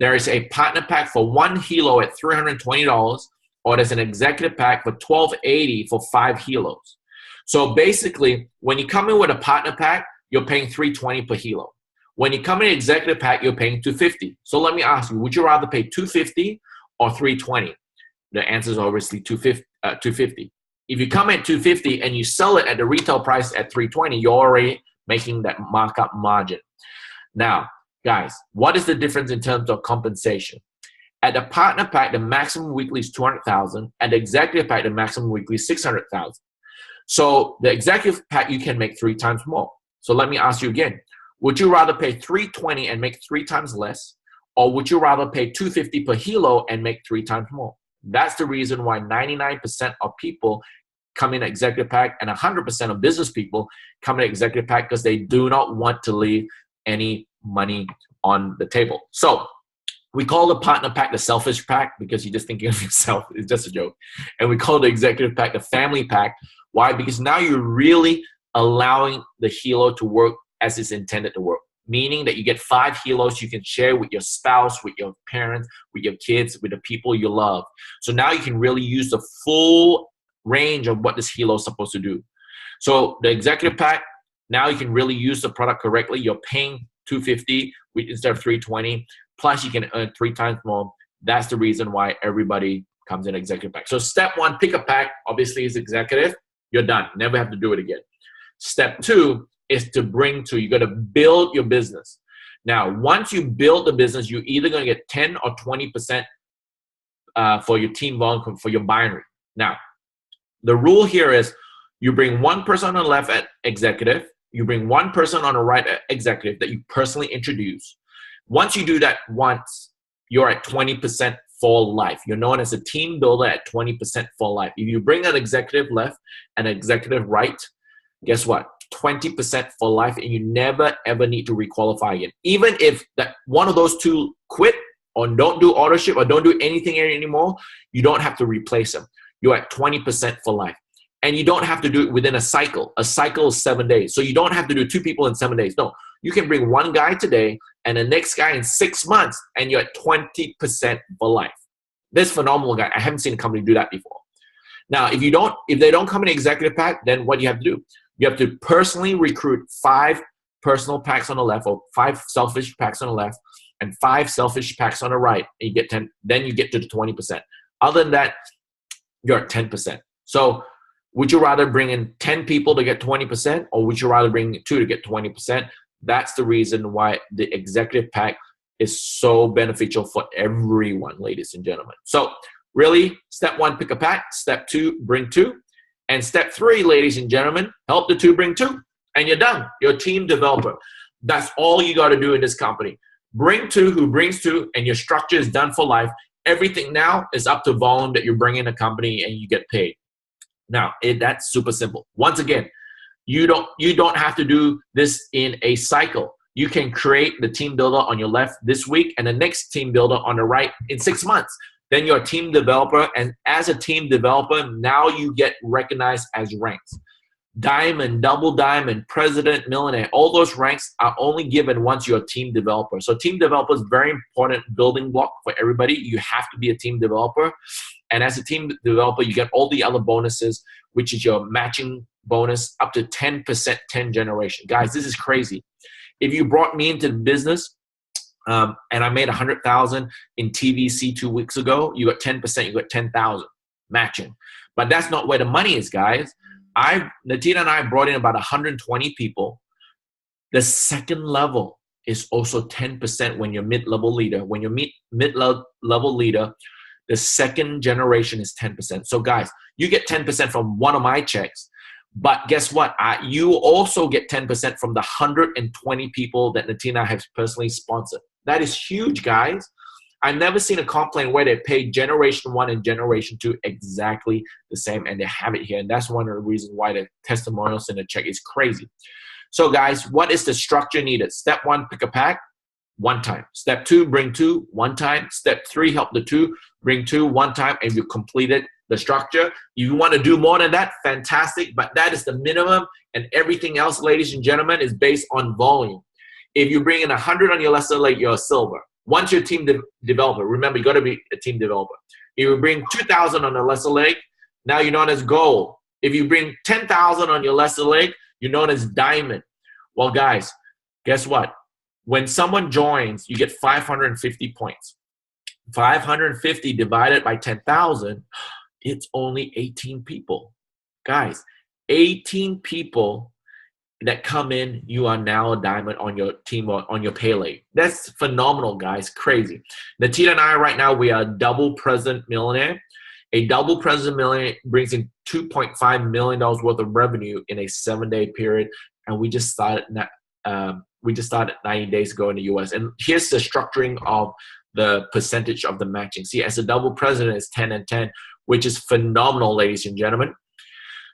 Speaker 1: There is a partner pack for 1 Helo at $320, or there's an executive pack for $1,280 for 5 Helos. So basically, when you come in with a partner pack, you're paying $320 per Helo. When you come in an executive pack, you're paying $250. So let me ask you, would you rather pay $250 or $320? The answer is obviously $250. If you come at $250 and you sell it at the retail price at $320, you're already making that markup margin. Now, guys, what is the difference in terms of compensation? At the partner pack, the maximum weekly is $200,000. At the executive pack, the maximum weekly is $600,000. So the executive pack, you can make 3 times more. So let me ask you again. Would you rather pay $320 and make 3 times less? Or would you rather pay $250 per Helo and make 3 times more? That's the reason why 99% of people come in executive pack and 100% of business people come in executive pack because they do not want to leave any money on the table. So we call the partner pack the selfish pack because you're just thinking of yourself. It's just a joke. And we call the executive pack the family pack. Why? Because now you're really allowing the Helo to work as it's intended to work. Meaning that you get 5 Helos you can share with your spouse, with your parents, with your kids, with the people you love. So now you can really use the full range of what this Helo is supposed to do. So the executive pack, now you can really use the product correctly. You're paying $250 instead of $320. Plus you can earn 3 times more. That's the reason why everybody comes in executive pack. So step 1, pick a pack. Obviously is executive. You're done. Never have to do it again. Step 2 is to you got to build your business. Now, once you build the business, you're either going to get 10 or 20% for your team volume, for your binary. Now, the rule here is you bring 1 person on the left at executive, you bring 1 person on the right at executive that you personally introduce. Once you do that once, you're at 20% for life. You're known as a team builder at 20% for life. If you bring an executive left and an executive right, guess what? 20% for life, and you never ever need to requalify again. Even if that one of those two quit or don't do auto-ship or don't do anything anymore, you don't have to replace them. You're at 20% for life. And you don't have to do it within a cycle. A cycle is 7 days. So you don't have to do 2 people in 7 days. No, you can bring one guy today and the next guy in 6 months, and you're at 20% for life. This phenomenal guy. I haven't seen a company do that before. Now, if they don't come in an executive pack, then what do you have to do? You have to personally recruit 5 personal packs on the left, or 5 selfish packs on the left, and 5 selfish packs on the right. And you get 10. Then you get to the 20%. Other than that, you're at 10%. So would you rather bring in 10 people to get 20%, or would you rather bring 2 to get 20%? That's the reason why the executive pack is so beneficial for everyone, ladies and gentlemen. So really, step 1, pick a pack. Step 2, bring 2. And step 3, ladies and gentlemen, help the 2 bring 2. And you're done. You're a team developer. That's all you got to do in this company. Bring 2 who brings 2, and your structure is done for life. Everything now is up to volume that you bring in a company and you get paid. Now, that's super simple. Once again, you don't have to do this in a cycle. You can create the team builder on your left this week and the next team builder on the right in 6 months. Then you're a team developer, and as a team developer, now you get recognized as ranks. Diamond, double diamond, president, millionaire, all those ranks are only given once you're a team developer. So team developer is very important building block for everybody. You have to be a team developer. And as a team developer, you get all the other bonuses, which is your matching bonus up to 10% 10 generation. Guys, this is crazy. If you brought me into the business and I made 100,000 in TVC 2 weeks ago, you got 10%, you got 10,000 matching. But that's not where the money is, guys. Natina and I brought in about 120 people. The second level is also 10% when you're mid-level leader. When you're mid-level leader, the second generation is 10%. So guys, you get 10% from one of my checks. But guess what? You also get 10% from the 120 people that Natina has personally sponsored. That is huge, guys. I've never seen a comp plan where they pay generation 1 and generation 2 exactly the same, and they have it here. And that's one of the reasons why the testimonials in the check is crazy. So guys, what is the structure needed? Step 1, pick a pack, 1 time. Step 2, bring 2, 1 time. Step 3, help the 2, bring 2, 1 time, and you completed the structure. If you want to do more than that, fantastic, but that is the minimum, and everything else, ladies and gentlemen, is based on volume. If you bring in 100 on your lesser leg, you're a silver. Once you're a team developer, remember, you got to be a team developer. If you bring 2,000 on the lesser leg, now you're known as gold. If you bring 10,000 on your lesser leg, you're known as diamond. Well, guys, guess what? When someone joins, you get 550 points. 550 divided by 10,000, it's only 18 people. Guys, 18 people that come in, you are now a diamond on your team, on your pay leg. That's phenomenal, guys. Crazy. Natina and I right now, we are a double president millionaire. A double president millionaire brings in $2.5 million worth of revenue in a 7-day period, and we just started 90 days ago in the US. And here's the structuring of the percentage of the matching. See, as a double president, it's 10 and 10, which is phenomenal, ladies and gentlemen.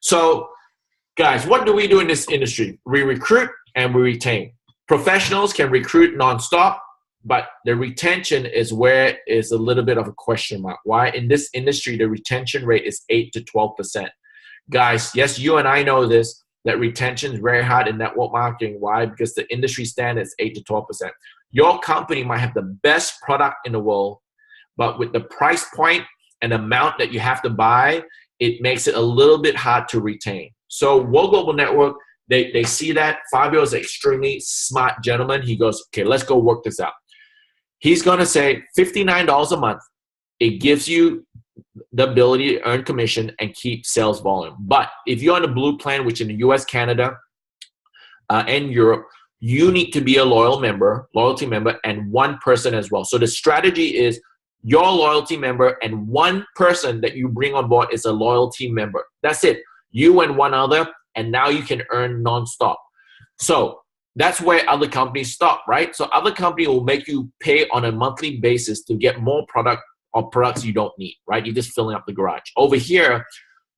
Speaker 1: So, guys, what do we do in this industry? We recruit and we retain. Professionals can recruit nonstop, but the retention is where it's a little bit of a question mark. Why? In this industry, the retention rate is 8 to 12%. Guys, yes, you and I know this, that retention is very hard in network marketing. Why? Because the industry standard is 8 to 12%. Your company might have the best product in the world, but with the price point and amount that you have to buy, it makes it a little bit hard to retain. So WORlD Global Network, they see that. Fabio is an extremely smart gentleman. He goes, okay, let's go work this out. He's going to say $59 a month. It gives you the ability to earn commission and keep sales volume. But if you're on the blue plan, which in the US, Canada, and Europe, you need to be a loyalty member, and 1 person as well. So the strategy is your loyalty member and 1 person that you bring on board is a loyalty member. That's it. You and 1 other, and now you can earn nonstop. So that's where other companies stop, right? So other companies will make you pay on a monthly basis to get more product or products you don't need, right? You're just filling up the garage. Over here,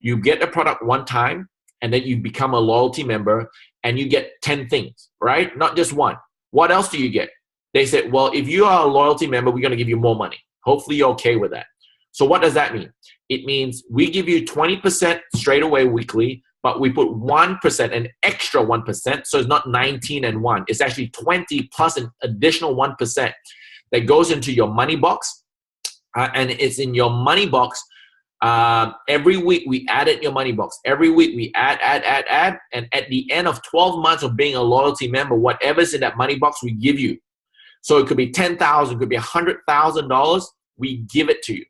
Speaker 1: you get the product 1 time, and then you become a loyalty member, and you get 10 things, right? Not just one. What else do you get? They said, well, if you are a loyalty member, we're going to give you more money. Hopefully you're okay with that. So what does that mean? It means we give you 20% straight away weekly, but we put 1%, an extra 1%. So it's not 19 and 1. It's actually 20 plus an additional 1% that goes into your money box. And it's in your money box. Every week we add it in your money box. Every week we add. And at the end of 12 months of being a loyalty member, whatever's in that money box, we give you. So it could be $10,000, it could be $100,000. We give it to you.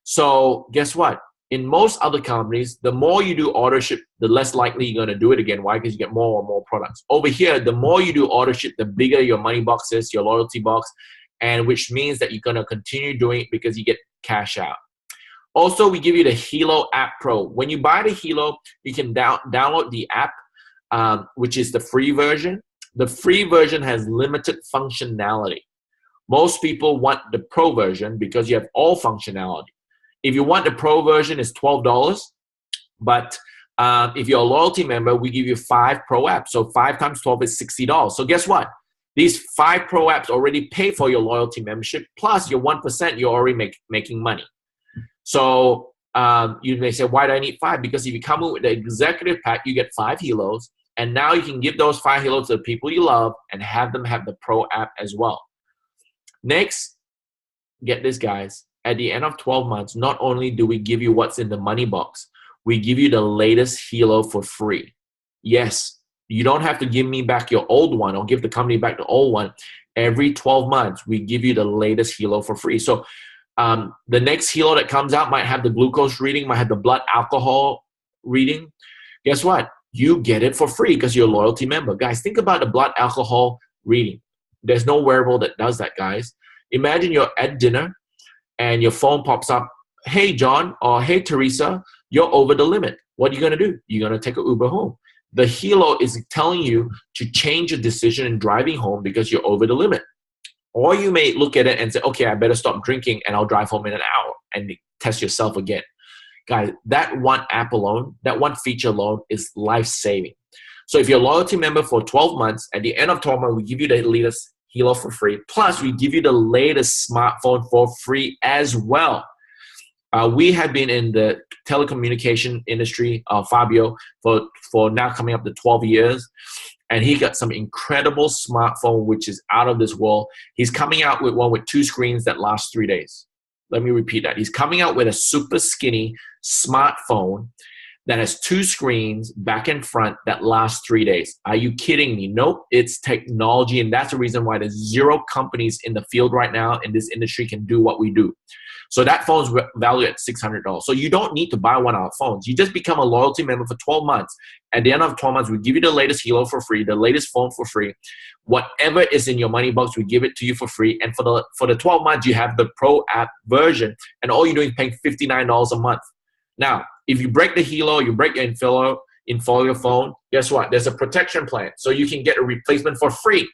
Speaker 1: So guess what? In most other companies, the more you do auto ship, the less likely you're going to do it again. Why? Because you get more and more products. Over here, the more you do auto ship, the bigger your money box is, your loyalty box, and which means that you're going to continue doing it because you get cash out. Also, we give you the Helo app Pro. When you buy the Helo, you can download the app, which is the free version. The free version has limited functionality. Most people want the Pro version because you have all functionality. If you want the Pro version, it's $12. But if you're a loyalty member, we give you 5 Pro apps. So 5 times 12 is $60. So guess what? These 5 Pro apps already pay for your loyalty membership. Plus your 1%, you're already making money. So you may say, why do I need 5? Because if you come in with the executive pack, you get 5 Helos. And now you can give those 5 Helos to the people you love and have them have the Pro app as well. Next, get this, guys. At the end of 12 months, not only do we give you what's in the money box, we give you the latest Helo for free. Yes, you don't have to give me back your old one or give the company back the old one. Every 12 months, we give you the latest Helo for free. So the next Helo that comes out might have the glucose reading, might have the blood alcohol reading. Guess what? You get it for free because you're a loyalty member. Guys, think about the blood alcohol reading. There's no wearable that does that, guys. Imagine you're at dinner and your phone pops up, hey, John, or hey, Teresa, you're over the limit. What are you going to do? You're going to take an Uber home. The Helo is telling you to change your decision in driving home because you're over the limit. Or you may look at it and say, okay, I better stop drinking and I'll drive home in an hour, and test yourself again. Guys, that one app alone, that one feature alone is life-saving. So if you're a loyalty member for 12 months, at the end of 12 months, we give you the latest Helo for free. Plus, we give you the latest smartphone for free as well. We have been in the telecommunication industry, Fabio, for now coming up to 12 years. And he got some incredible smartphone, which is out of this world. He's coming out with one with 2 screens that lasts 3 days. Let me repeat that. He's coming out with a super skinny smartphone that has 2 screens back and front that lasts 3 days. Are you kidding me? Nope, it's technology, and that's the reason why there's 0 companies in the field right now in this industry can do what we do. So that phone's valued at $600. So you don't need to buy one of our phones. You just become a loyalty member for 12 months. At the end of 12 months, we give you the latest Helo for free, the latest phone for free. Whatever is in your money box, we give it to you for free. And for the 12 months, you have the Pro app version, and all you're doing is paying $59 a month. Now, if you break the Helo, you break your Infolio phone, guess what? There's a protection plan. So you can get a replacement for free.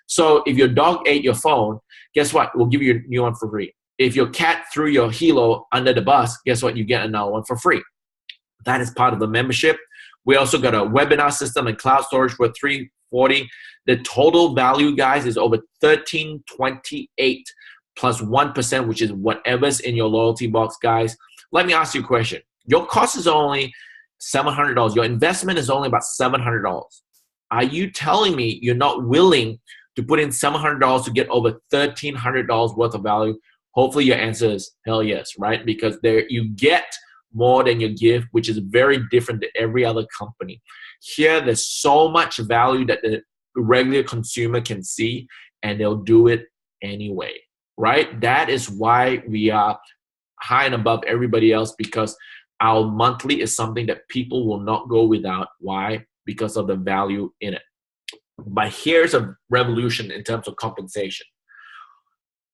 Speaker 1: So if your dog ate your phone, guess what? We'll give you a new one for free. If your cat threw your Helo under the bus, guess what? You get another one for free. That is part of the membership. We also got a webinar system and cloud storage for $340. The total value, guys, is over $1,328 plus 1%, which is whatever's in your loyalty box, guys. Let me ask you a question. Your cost is only $700. Your investment is only about $700. Are you telling me you're not willing to put in $700 to get over $1,300 worth of value? Hopefully your answer is hell yes, right? Because there you get more than you give, which is very different than every other company. Here, there's so much value that the regular consumer can see, and they'll do it anyway, right? That is why we are high and above everybody else, because our monthly is something that people will not go without. Why? Because of the value in it. But here's a revolution in terms of compensation.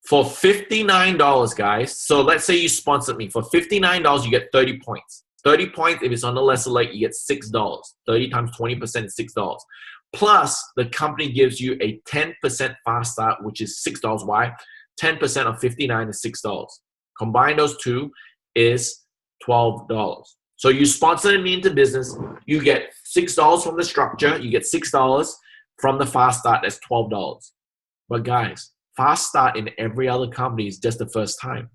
Speaker 1: For $59, guys, so let's say you sponsored me. For $59, you get 30 points. 30 points, if it's on the lesser leg, you get $6. 30 times 20% is $6. Plus, the company gives you a 10% fast start, which is $6. Why? 10% of $59 is $6. Combine those two is $12. So you sponsored me into business. You get $6 from the structure. You get $6 from the fast start. That's $12. But guys, fast start in every other company is just the first time.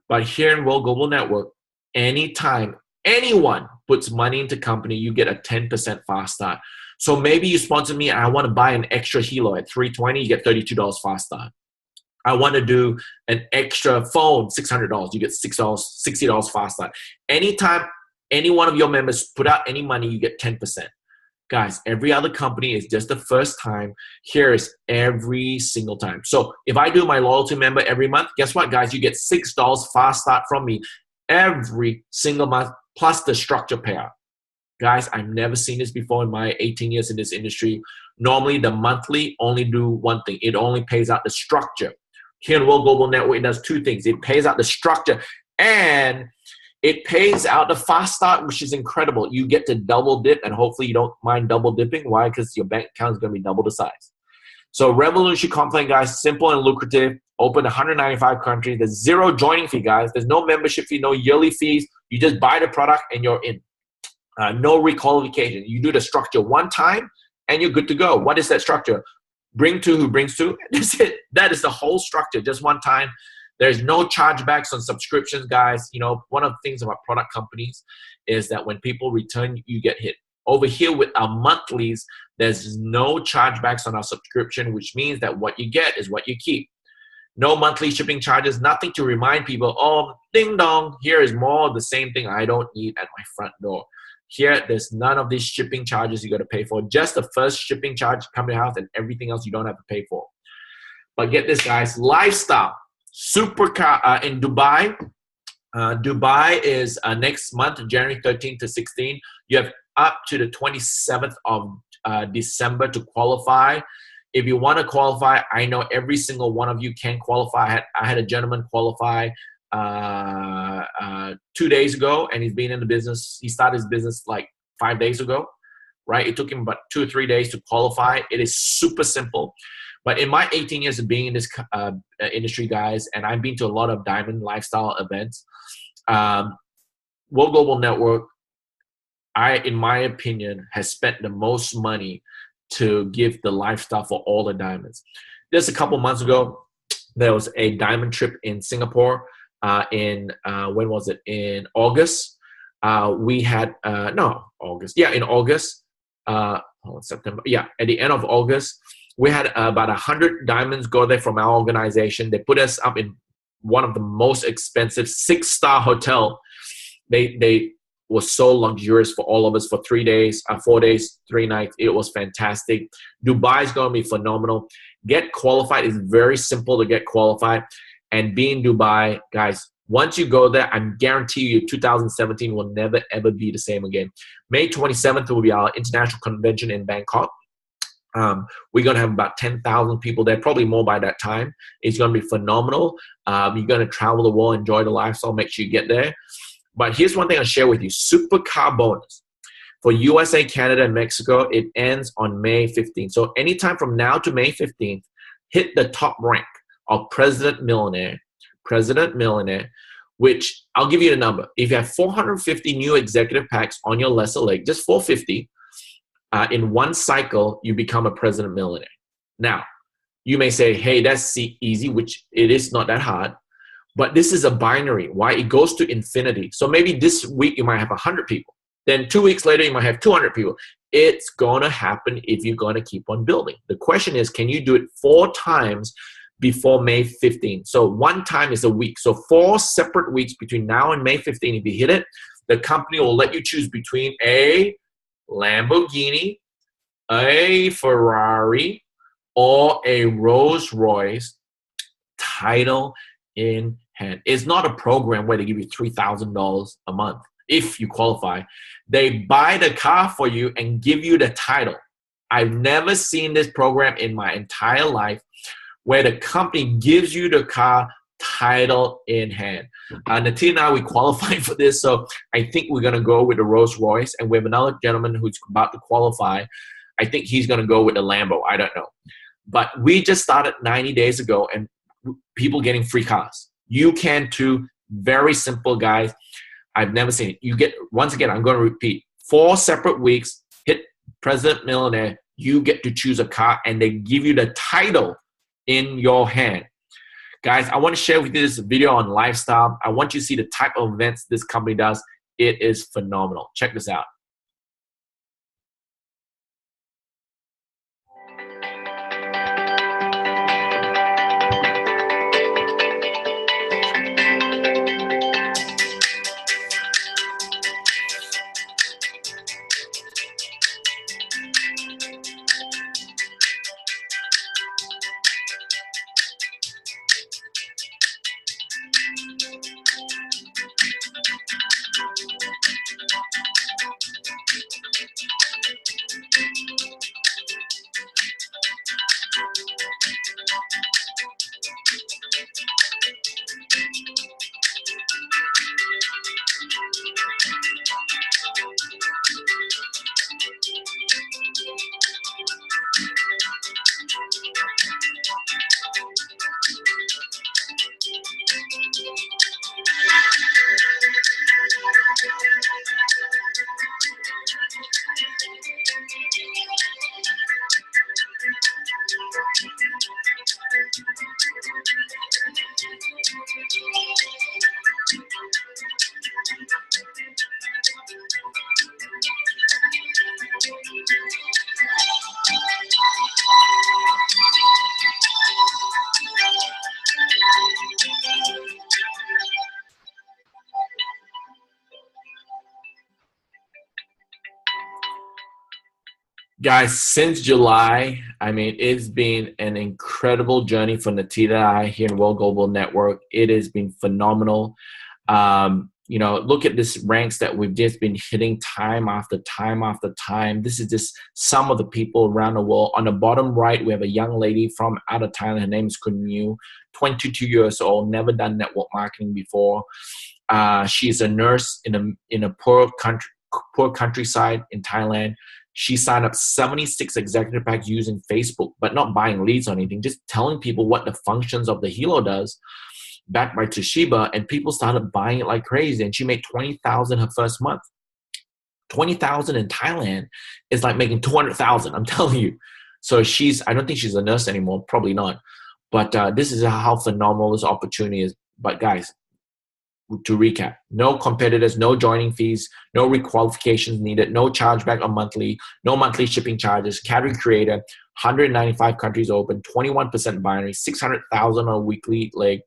Speaker 1: But here in WORlD Global Network, anytime anyone puts money into company, you get a 10% fast start. So maybe you sponsor me and I want to buy an extra Helo at $320, you get $32 fast start. I want to do an extra phone, $600, you get $60 fast start. Anytime any one of your members put out any money, you get 10%. Guys, every other company is just the first time. Here is every single time. So if I do my loyalty member every month, guess what, guys? You get $6 fast start from me every single month, plus the structure payout. Guys, I've never seen this before in my 18 years in this industry. Normally, the monthly only do one thing. It only pays out the structure. Here in WORlD Global Network, it does two things. It pays out the structure and it pays out the fast start, which is incredible. You get to double dip, and hopefully you don't mind double dipping. Why? Because your bank account is going to be double the size. So Revolution Complaint, guys, simple and lucrative. Open 195 countries. There's zero joining fee, guys. There's no membership fee, no yearly fees. You just buy the product and you're in. No requalification. You do the structure one time and you're good to go. What is that structure? Bring to who brings to. That's it. That is the whole structure, just one time. There's no chargebacks on subscriptions, guys. You know, one of the things about product companies is that when people return, you get hit. Over here with our monthlies, there's no chargebacks on our subscription, which means that what you get is what you keep. No monthly shipping charges, nothing to remind people, oh, ding dong, here is more of the same thing I don't need at my front door. Here, there's none of these shipping charges you got to pay for. Just the first shipping charge come to your house, and everything else you don't have to pay for. But get this, guys, lifestyle. Supercar in Dubai. Dubai is next month, January 13th to 16th. You have up to the 27th of December to qualify. If you want to qualify, I know every single one of you can qualify. I had a gentleman qualify 2 days ago, and he's been in the business. He started his business like 5 days ago, right? It took him about 2 or 3 days to qualify. It is super simple. But in my 18 years of being in this industry, guys, and I've been to a lot of diamond lifestyle events, WORlD Global Network, in my opinion, has spent the most money to give the lifestyle for all the diamonds. Just a couple months ago, there was a diamond trip in Singapore. When was it? In August. We had August. Yeah, in August. September. Yeah, at the end of August. We had about 100 diamonds go there from our organization. They put us up in one of the most expensive 6-star hotel. They were so luxurious for all of us for 3 days, 4 days, 3 nights. It was fantastic. Dubai is going to be phenomenal. Get qualified is very simple to get qualified. And be in Dubai, guys, once you go there, I guarantee you 2017 will never, ever be the same again. May 27th will be our international convention in Bangkok. We're going to have about 10,000 people there, probably more by that time. It's going to be phenomenal. You're going to travel the world, enjoy the lifestyle, make sure you get there. But here's one thing I'll share with you. Supercar bonus. For USA, Canada, and Mexico, it ends on May 15th. So anytime from now to May 15th, hit the top rank of President Millionaire, which I'll give you the number. If you have 450 new executive packs on your lesser leg, just 450, in one cycle, you become a President Millionaire. Now, you may say, hey, that's easy, which it is not that hard. But this is a binary. Why? It goes to infinity. So maybe this week you might have 100 people. Then 2 weeks later, you might have 200 people. It's going to happen if you're going to keep on building. The question is, can you do it 4 times before May 15th? So 1 time is a week. So 4 separate weeks between now and May 15th. If you hit it, the company will let you choose between a Lamborghini, a Ferrari, or a Rolls Royce, title in hand. It's not a program where they give you $3,000 a month if you qualify. They buy the car for you and give you the title. I've never seen this program in my entire life where the company gives you the car title in hand. Natia and I, we qualified for this, so I think we're going to go with the Rolls Royce, and we have another gentleman who's about to qualify. I think he's going to go with the Lambo. I don't know. But we just started 90 days ago, and people getting free cars. You can too. Very simple, guys. I've never seen it. You get, once again, I'm going to repeat, 4 separate weeks, hit President Millionaire, you get to choose a car and they give you the title in your hand. Guys, I want to share with you this video on lifestyle. I want you to see the type of events this company does. It is phenomenal. Check this out. Guys, since July, I mean, it's been an incredible journey for Natita and I here in WORlD Global Network. It has been phenomenal. You know, look at this ranks that we've just been hitting time after time after time. This is just some of the people around the world. On the bottom right, we have a young lady from out of Thailand. Her name is Kun Yu, 22 years old, never done network marketing before. She's a nurse in a poor countryside in Thailand. She signed up 76 executive packs using Facebook, but not buying leads or anything, just telling people what the functions of the Helo does, backed by Toshiba, and people started buying it like crazy. And she made $20,000 her first month. $20,000 in Thailand is like making $200,000. I'm telling you. So I don't think she's a nurse anymore, probably not. But this is how phenomenal this opportunity is. But guys, to recap, no competitors, no joining fees, no requalifications needed, no chargeback on monthly, no monthly shipping charges, category creator, 195 countries open, 21% binary, 600,000 on a weekly leg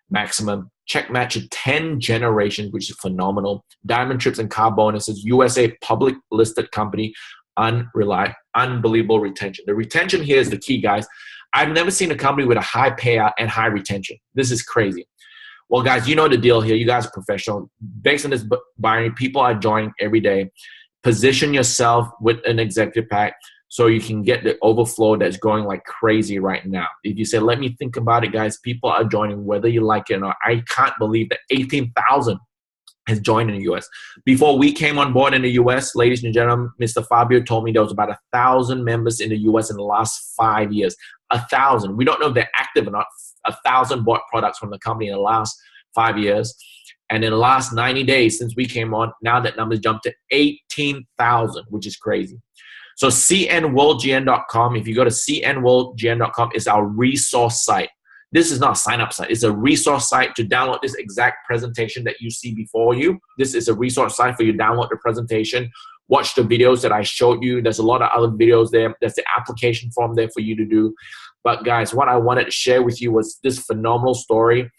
Speaker 1: maximum, check match at 10 generations, which is phenomenal, diamond trips and car bonuses, USA public listed company, unbelievable retention. The retention here is the key, guys. I've never seen a company with a high payout and high retention. This is crazy. Well, guys, you know the deal here. You guys are professional. Based on this binary, people are joining every day. Position yourself with an executive pack so you can get the overflow that's going like crazy right now. If you say, let me think about it, guys, people are joining whether you like it or not. I can't believe that 18,000 has joined in the U.S. Before we came on board in the U.S., ladies and gentlemen, Mr. Fabio told me there was about 1,000 members in the U.S. in the last 5 years. 1,000. We don't know if they're active or not. 1,000 bought products from the company in the last 5 years. And in the last 90 days since we came on, now that number's jumped to 18,000, which is crazy. So cnworldgn.com, if you go to cnworldgn.com, is our resource site. This is not a sign-up site. It's a resource site to download this exact presentation that you see before you. This is a resource site for you to download the presentation, watch the videos that I showed you. There's a lot of other videos there. There's the application form there for you to do. But guys, what I wanted to share with you was this phenomenal story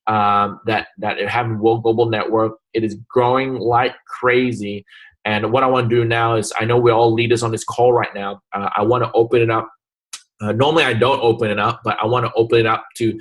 Speaker 1: that it happened in WORlD Global Network. It is growing like crazy. And what I want to do now is, I know we're all leaders on this call right now. I want to open it up. Normally I don't open it up, but I want to open it up to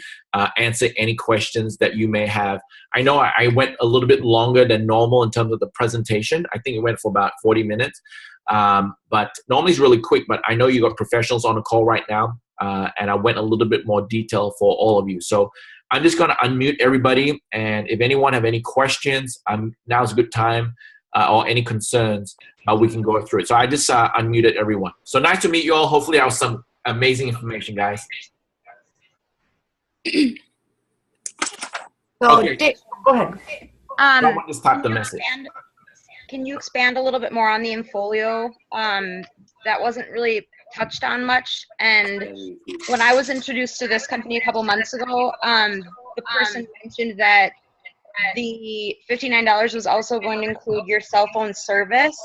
Speaker 1: answer any questions that you may have. I know I went a little bit longer than normal in terms of the presentation. I think it went for about 40 minutes. But normally it's really quick, but I know you got professionals on the call right now. And I went a little bit more detail for all of you. So I'm just going to unmute everybody. And if anyone have any questions, now's a good time, or any concerns, we can go through it. So I just unmuted everyone. So nice to meet you all. Hopefully I have some amazing information, guys.
Speaker 2: So,
Speaker 1: Okay.
Speaker 2: Go ahead.
Speaker 1: Someone just typed the message.
Speaker 5: Can you expand a little bit more on the Infolio? That wasn't really touched on much. And when I was introduced to this company a couple months ago, the person mentioned that the $59 was also going to include your cell phone service.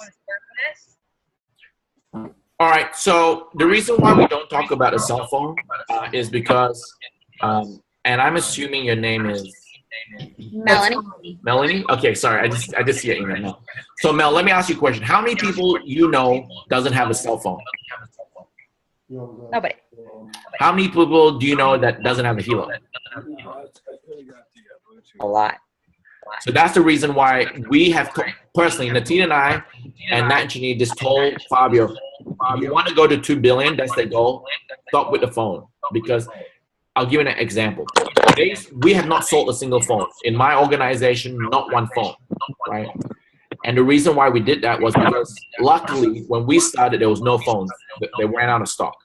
Speaker 1: All right, so the reason why we don't talk about a cell phone is because, and I'm assuming your name is
Speaker 5: Melanie.
Speaker 1: Melanie? Okay, sorry, I just see your email now. So Mel, let me ask you a question. How many people you know doesn't have a cell phone?
Speaker 5: Nobody.
Speaker 1: How many people do you know that doesn't have a Helo?
Speaker 5: A lot.
Speaker 1: So that's the reason why we have, personally, Natina and I and Nat and Chini just told Fabio, you want to go to 2 billion, that's the goal, stop with the phone. Because I'll give you an example. We have not sold a single phone. In my organization, not one phone, right? And the reason why we did that was because luckily, when we started, there was no phones. They ran out of stock.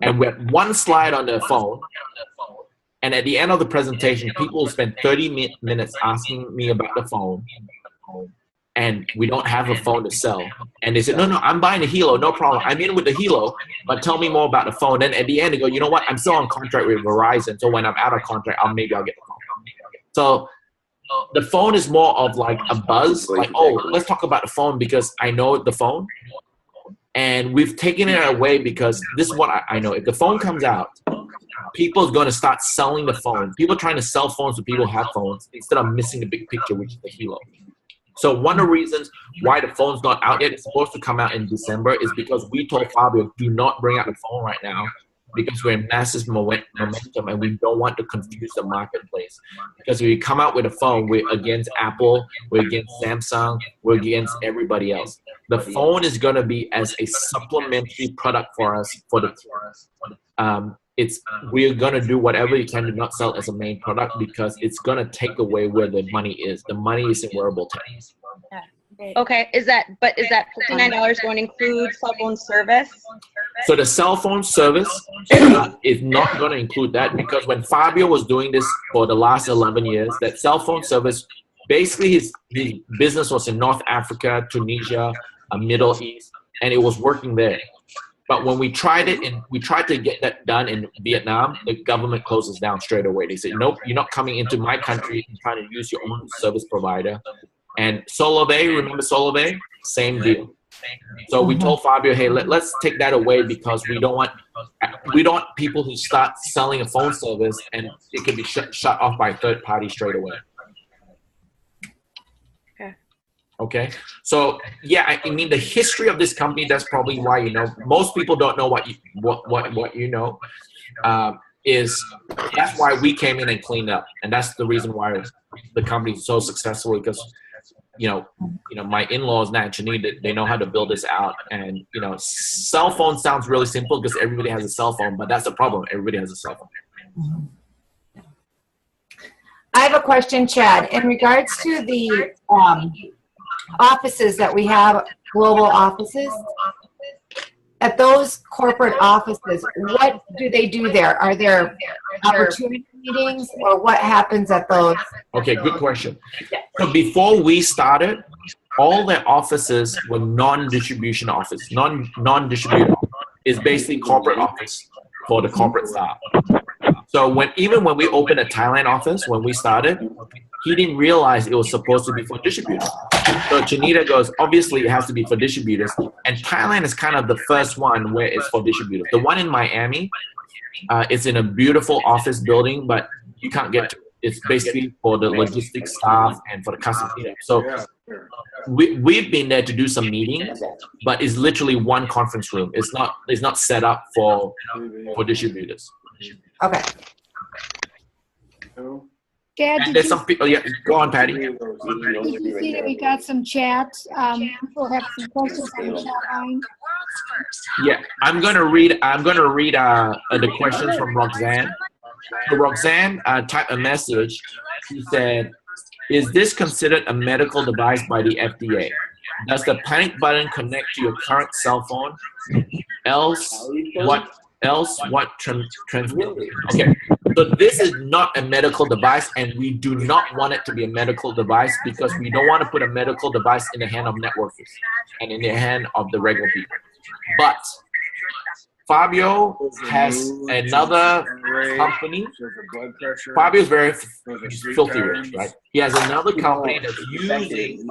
Speaker 1: And we had one slide on the phone. And at the end of the presentation, people spend 30 minutes asking me about the phone. And we don't have a phone to sell. And they said, no, I'm buying a Helo, no problem. I'm in with the Helo, but tell me more about the phone. Then at the end, they go, you know what? I'm still on contract with Verizon. So when I'm out of contract, maybe I'll get the phone. So the phone is more of like a buzz. Like, oh, let's talk about the phone because I know the phone. And we've taken it away because this is what I know. If the phone comes out, people's going to start selling the phone. People are trying to sell phones to people who have phones instead of missing the big picture, which is the Helo. So one of the reasons why the phone's not out yet, it's supposed to come out in December, is because we told Fabio, do not bring out the phone right now because we're in massive momentum and we don't want to confuse the marketplace. Because if we come out with a phone, we're against Apple, we're against Samsung, we're against everybody else. The phone is going to be as a supplementary product for us. We're going to do whatever you can to not sell it as a main product because it's going to take away where the money is. The money is in wearable tech.
Speaker 5: Okay, is that $59 going to include cell phone service?
Speaker 1: So the cell phone service is not going to include that because when Fabio was doing this for the last 11 years, that cell phone service, basically his business was in North Africa, Tunisia, Middle East, and it was working there. But when we tried it and we tried to get that done in Vietnam, the government closes down straight away. They say, nope, you're not coming into my country and trying to use your own service provider. And SolarBay, remember SolarBay? Same deal. So we told Fabio, hey, let's take that away because we don't want people who start selling a phone service and it can be shut off by a third party straight away. Okay, so yeah, I mean the history of this company. That's probably why most people don't know what you know. That's why we came in and cleaned up, and that's the reason why the company is so successful because my in-laws Nat and Chini, they know how to build this out, and cell phone sounds really simple because everybody has a cell phone, but that's the problem. Everybody has a cell phone.
Speaker 2: I have a question, Chad, in regards to the offices that we have, global offices. At those corporate offices, what do they do there? Are there opportunity meetings or what happens at those?
Speaker 1: Okay, good question. So before we started, all their offices were non-distribution office. Non-distributor is basically corporate office for the corporate staff. So even when we opened a Thailand office, when we started, he didn't realize it was supposed to be for distributors. So Janita goes, obviously it has to be for distributors. And Thailand is kind of the first one where it's for distributors. The one in Miami, it's in a beautiful office building, but you can't get to it. It's basically for the logistics staff and for the custom cleanup. So we've been there to do some meetings, but it's literally one conference room. It's not set up for distributors.
Speaker 2: Okay.
Speaker 6: Dad,
Speaker 1: And there's some people. Yeah, go on, Patty.
Speaker 6: did you see that we got some chats? People have some questions on the chat line.
Speaker 1: Yeah, I'm gonna read the questions from Roxanne. So Roxanne typed a message. She said, "Is this considered a medical device by the FDA? Does the panic button connect to your current cell phone? Else, what else what okay, so this is not a medical device, and we do not want it to be a medical device because we don't want to put a medical device in the hand of networkers and in the hand of the regular people. But Fabio has another company. Fabio's very filthy rich, right? He has another company that's using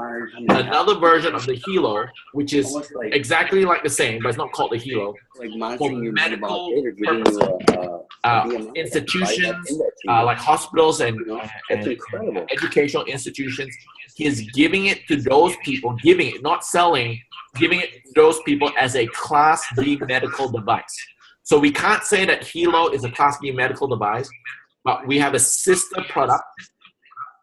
Speaker 1: another version of the Helo, which is exactly like the same, but it's not called the Helo, for medical purposes. Institutions like hospitals and educational institutions. He is giving it to those people, giving it, not selling, giving it to those people as a Class B medical device. So we can't say that Helo is a Class B medical device, but we have a sister product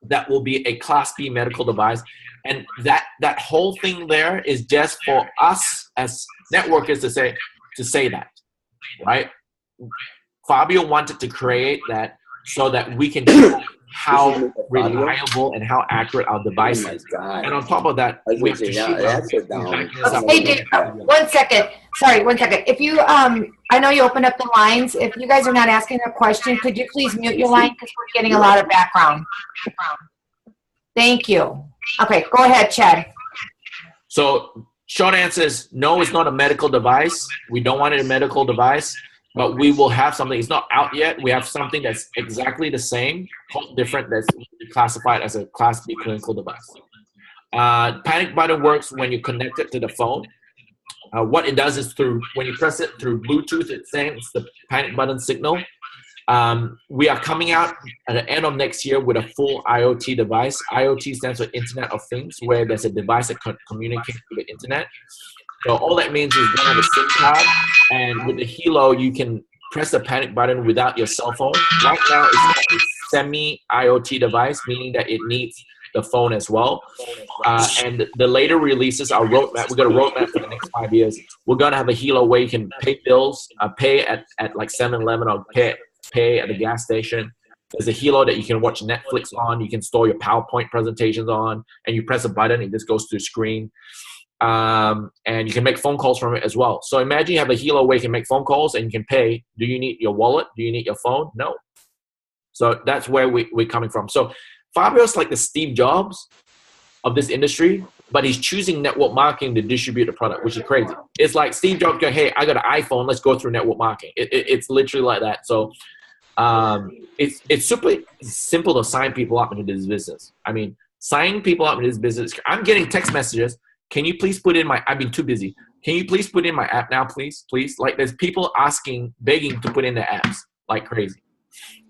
Speaker 1: that will be a Class B medical device. And that whole thing there is just for us as networkers to say that, right? Fabio wanted to create that so that we can show how reliable and how accurate our device is. And on top of that, we have to
Speaker 2: Hey, Dave, 1 second. Sorry, 1 second. If you, I know you opened up the lines. If you guys are not asking a question, could you please mute your line because we're getting a lot of background. Thank you. Okay, go ahead, Chad.
Speaker 1: So short answer is no, it's not a medical device. We don't want it a medical device. But we will have something. It's not out yet. We have something that's exactly the same, different, that's classified as a Class B clinical device. Panic button works when you connect it to the phone. What it does is when you press it through Bluetooth, it sends the panic button signal. We are coming out at the end of next year with a full IoT device. IoT stands for Internet of Things, where there's a device that communicates with the internet. So all that means is you have a SIM card, and with the Helo, you can press the panic button without your cell phone. Right now, it's a semi-IoT device, meaning that it needs the phone as well. And the later releases, our roadmap, we've got a roadmap for the next 5 years. We're going to have a Helo where you can pay bills, pay at like 7-Eleven or pay at the gas station. There's a Helo that you can watch Netflix on. You can store your PowerPoint presentations on, and you press a button, it just goes to the screen. And you can make phone calls from it as well. So imagine you have a Helo where you can make phone calls and you can pay. Do you need your wallet? Do you need your phone? No. So that's where we're coming from. So Fabio's like the Steve Jobs of this industry, but he's choosing network marketing to distribute the product, which is crazy. It's like Steve Jobs going, hey, I got an iPhone. Let's go through network marketing. It's literally like that. So it's super simple to sign people up into this business. I mean, signing people up into this business. I'm getting text messages. Can you please put in I've been too busy. Can you please put in my app now, please? Please. Like there's people begging to put in their apps like crazy.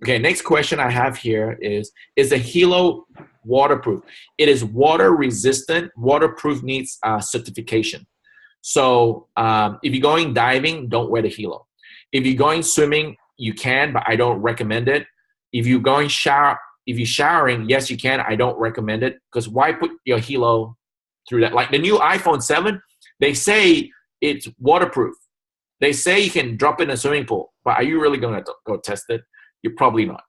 Speaker 1: Okay, next question I have here is the Helo waterproof? It is water resistant. Waterproof needs certification. So if you're going diving, don't wear the Helo. If you're going swimming, you can, but I don't recommend it. If you're going if you're showering, yes, you can. I don't recommend it because why put your Helo through that? Like the new iPhone 7, they say it's waterproof. They say you can drop it in a swimming pool, but are you really going to go test it? You're probably not.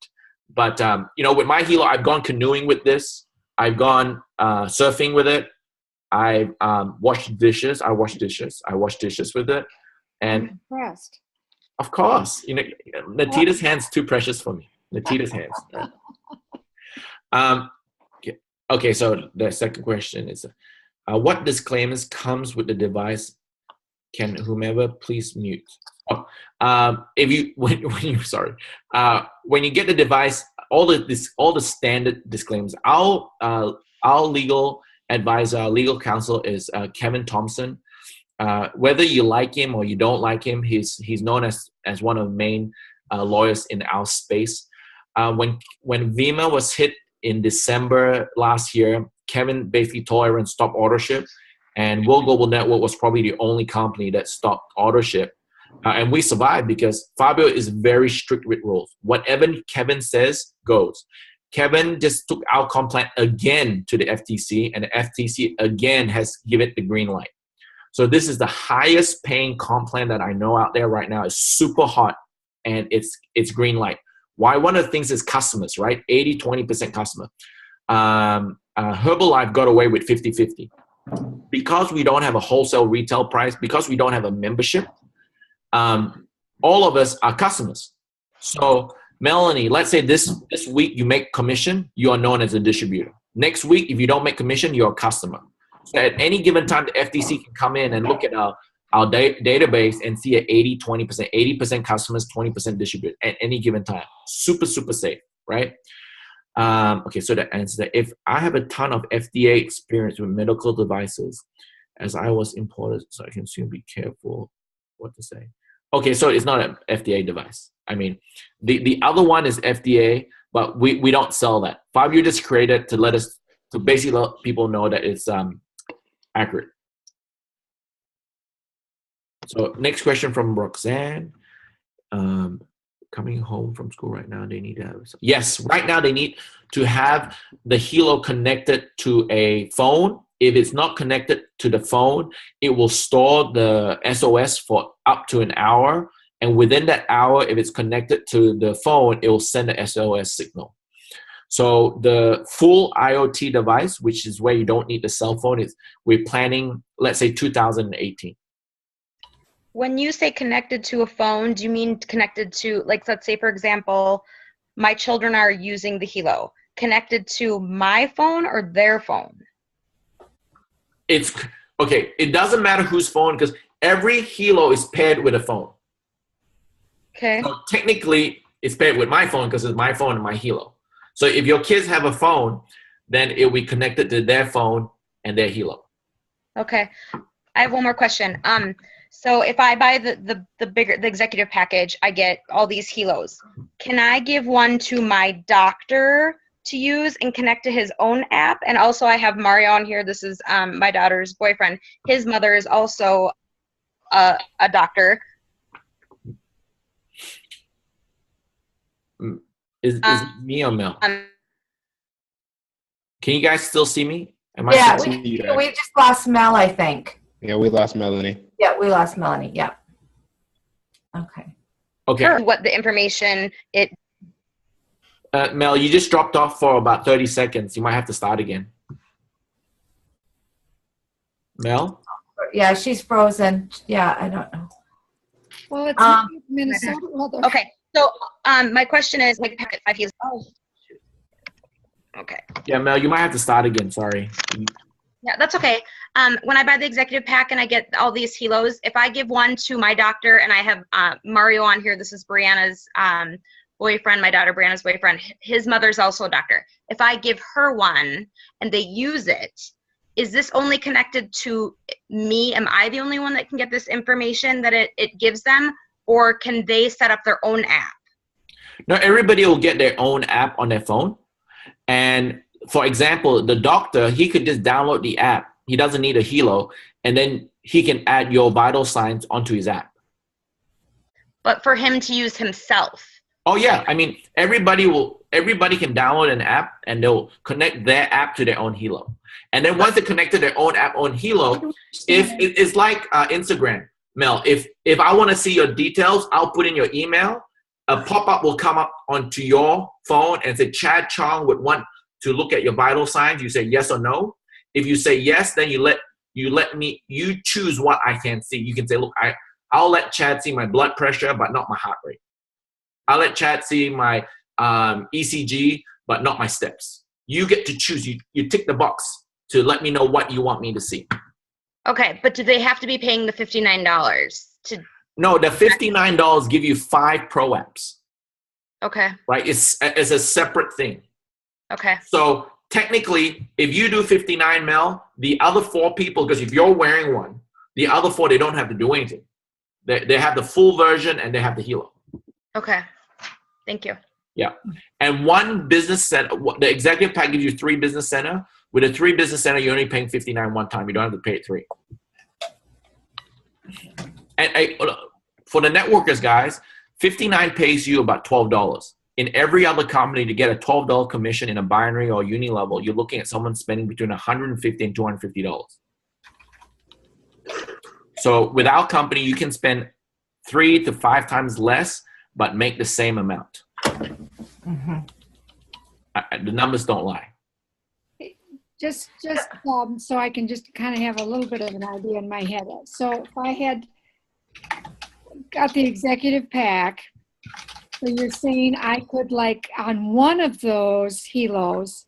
Speaker 1: But with my Helo, I've gone canoeing with this. I've gone surfing with it. I've washed dishes. I wash dishes with it. And
Speaker 6: I'm impressed.
Speaker 1: of course, Natita's hand's too precious for me. Natita's hands. Okay, so the second question is, what disclaimers comes with the device? Can whomever please mute? When you get the device, all the standard disclaimers. Our legal advisor, our legal counsel is Kevin Thompson. Whether you like him or you don't like him, he's known as one of the main lawyers in our space. When Vima was hit in December last year, Kevin basically told everyone stop authorship, and WORlD Global Network was probably the only company that stopped authorship. And we survived because Fabio is very strict with rules. Whatever Kevin says goes. Kevin just took our complaint again to the FTC, and the FTC again has given it the green light. So this is the highest paying comp plan that I know out there right now. It's super hot, and it's green light. Why? One of the things is customers, right? 80-20% customer. Herbalife got away with 50-50. Because we don't have a wholesale retail price, because we don't have a membership, all of us are customers. So Melanie, let's say this week you make commission, you are known as a distributor. Next week, if you don't make commission, you're a customer. So at any given time, the FTC can come in and look at our database and see an 80-20%, 80% customers, 20% distributor at any given time. Super, super safe, right? Okay, so the answer, if I have a ton of FDA experience with medical devices, as I was imported, so I can soon be careful what to say. Okay, so it's not an FDA device. I mean, the other one is FDA, but we don't sell that. 5U just created to basically let people know that it's accurate. So next question from Roxanne. Coming home from school right now, they need to have, yes, right now they need to have the Helo connected to a phone. If it's not connected to the phone, it will store the SOS for up to an hour. And within that hour, if it's connected to the phone, it will send the SOS signal. So the full IoT device, which is where you don't need the cell phone, we're planning, let's say 2018.
Speaker 5: When you say connected to a phone, do you mean connected to, like, let's say, for example, my children are using the Helo, connected to my phone or their phone?
Speaker 1: It's, okay, it doesn't matter whose phone, because every Helo is paired with a phone.
Speaker 5: Okay.
Speaker 1: So technically, it's paired with my phone because it's my phone and my Helo. So if your kids have a phone, then it will be connected to their phone and their Helo.
Speaker 5: Okay. I have one more question. So if I buy the executive package, I get all these Helos. Can I give one to my doctor to use and connect to his own app? And also I have Mario on here. This is my daughter's boyfriend. His mother is also a doctor.
Speaker 1: Is it me or Mel? Can you guys still see me?
Speaker 2: Yeah, we just lost Mel, I think.
Speaker 7: Yeah, we lost Melanie.
Speaker 2: Yeah, we lost Melanie. Yeah. Okay.
Speaker 1: Okay.
Speaker 5: What the information it.
Speaker 1: Mel, you just dropped off for about 30 seconds. You might have to start again. Mel?
Speaker 2: Yeah, she's frozen. Yeah, I don't know.
Speaker 6: Well, it's Minnesota weather.
Speaker 5: Okay. So my question is, like, okay.
Speaker 1: Yeah, Mel, you might have to start again. Sorry.
Speaker 5: Yeah, that's okay. When I buy the executive pack and I get all these Helos, if I give one to my doctor, and I have Mario on here, this is Brianna's boyfriend, my daughter Brianna's boyfriend, his mother's also a doctor. If I give her one and they use it, is this only connected to me? Am I the only one that can get this information that it gives them, or can they set up their own app?
Speaker 1: No, everybody will get their own app on their phone. And for example, the doctor, he could just download the app. He doesn't need a Helo, and then he can add your vital signs onto his app.
Speaker 5: But for him to use himself.
Speaker 1: Oh yeah, I mean, everybody can download an app and they'll connect their app to their own Helo. And then once they connect to their own app on Helo, if it's like Instagram, Mel, if I want to see your details, I'll put in your email. A pop-up will come up onto your phone and say Chad Chong would want to look at your vital signs. You say yes or no. If you say yes, then you choose what I can see. You can say, look, I'll let Chad see my blood pressure, but not my heart rate. I'll let Chad see my ECG, but not my steps. You get to choose. You tick the box to let me know what you want me to see.
Speaker 5: Okay, but do they have to be paying the $59 to?
Speaker 1: No, the $59 give you 5 pro apps.
Speaker 5: Okay.
Speaker 1: Right, it's a separate thing.
Speaker 5: Okay.
Speaker 1: So technically, if you do 59, Mel, the other 4 people, because if you're wearing one, the other 4, they don't have to do anything. They have the full version and they have the Helo.
Speaker 5: Okay. Thank you.
Speaker 1: Yeah. And one business center, the executive pack gives you 3 business center. With a 3 business center, you're only paying 59 one time. You don't have to pay it 3. And for the networkers, guys, 59 pays you about $12. In every other company, to get a $12 commission in a binary or uni level, you're looking at someone spending between $150 and $250. So with our company, you can spend 3 to 5 times less, but make the same amount.
Speaker 2: Mm-hmm.
Speaker 1: The numbers don't lie.
Speaker 6: Just so I can just kind of have a little bit of an idea in my head. So if I had got the executive pack. So you're saying I could, like, on one of those Helos,